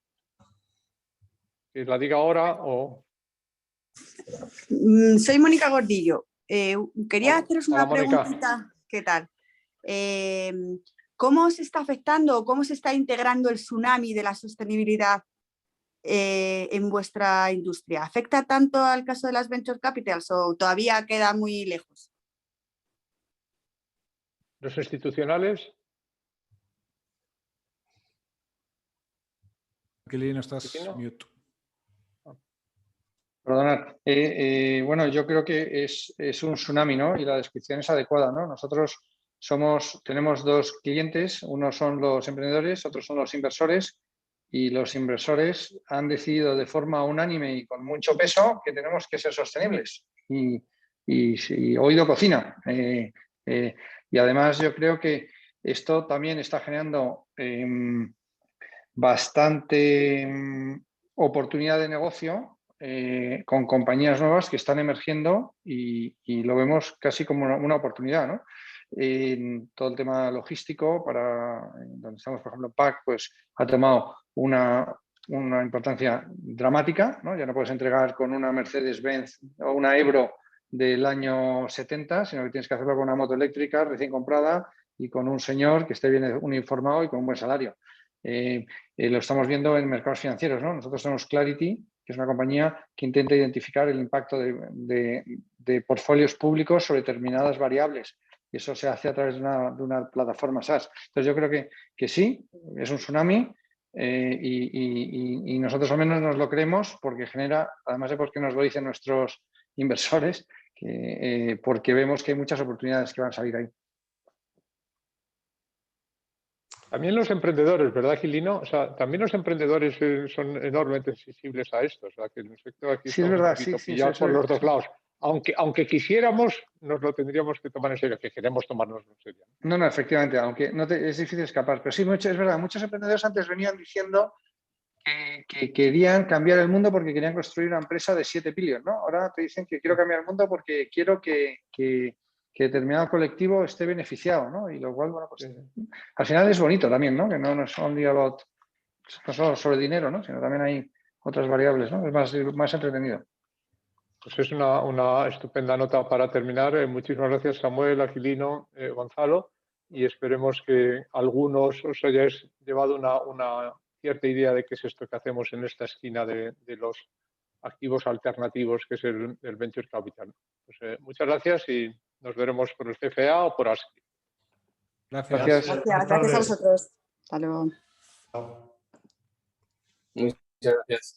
que la diga ahora o... Soy Mónica Gordillo. Quería haceros una Mónica. preguntita. ¿Qué tal? ¿Cómo se está afectando o cómo se está integrando el tsunami de la sostenibilidad en vuestra industria? ¿Afecta tanto al caso de las venture capitals o todavía queda muy lejos? ¿Los institucionales? Aquilino, estás mute. Perdonad. Bueno, yo creo que es un tsunami, ¿no? Y la descripción es adecuada, ¿no? Nosotros tenemos dos clientes, unos son los emprendedores, otros son los inversores, y los inversores han decidido de forma unánime y con mucho peso que tenemos que ser sostenibles. Y oído cocina. Y además yo creo que esto también está generando bastante oportunidad de negocio con compañías nuevas que están emergiendo y lo vemos casi como una oportunidad, ¿no? En todo el tema logístico, donde estamos, por ejemplo, PAC, pues ha tomado una importancia dramática, ¿no? Ya no puedes entregar con una Mercedes-Benz o una Ebro del año 70, sino que tienes que hacerlo con una moto eléctrica recién comprada y con un señor que esté bien uniformado y con un buen salario. Lo estamos viendo en mercados financieros, ¿no? Nosotros tenemos Clarity, que es una compañía que intenta identificar el impacto de portfolios públicos sobre determinadas variables. Y eso se hace a través de una plataforma SaaS. Entonces yo creo que sí, es un tsunami y nosotros al menos nos lo creemos porque genera, además de porque nos lo dicen nuestros inversores, porque vemos que hay muchas oportunidades que van a salir ahí. También los emprendedores, ¿verdad, Aquilino? O sea, también los emprendedores son enormemente sensibles a esto. O sea, que en efecto aquí sí, estamos es verdad, un poquito sí, pillados por los dos lados. Aunque quisiéramos, nos lo tendríamos que tomar en serio, que queremos tomarnos en serio. No, efectivamente, aunque es difícil escapar. Pero sí, es verdad, muchos emprendedores antes venían diciendo que querían cambiar el mundo porque querían construir una empresa de 7 billion, ¿no? Ahora te dicen que quiero cambiar el mundo porque quiero que determinado colectivo esté beneficiado, ¿no? Y lo cual, bueno, pues al final es bonito también, ¿no? Que no es only about, no solo sobre dinero, ¿no? Sino también hay otras variables, ¿no? Es más entretenido. Pues es una estupenda nota para terminar. Muchísimas gracias, Samuel, Aquilino, Gonzalo, y esperemos que algunos os hayáis llevado una cierta idea de qué es esto que hacemos en esta esquina de los activos alternativos, que es el Venture Capital. Pues, muchas gracias y nos veremos por el CFA o por ASCII. Gracias. Gracias a vosotros. Hasta luego. Muchas gracias.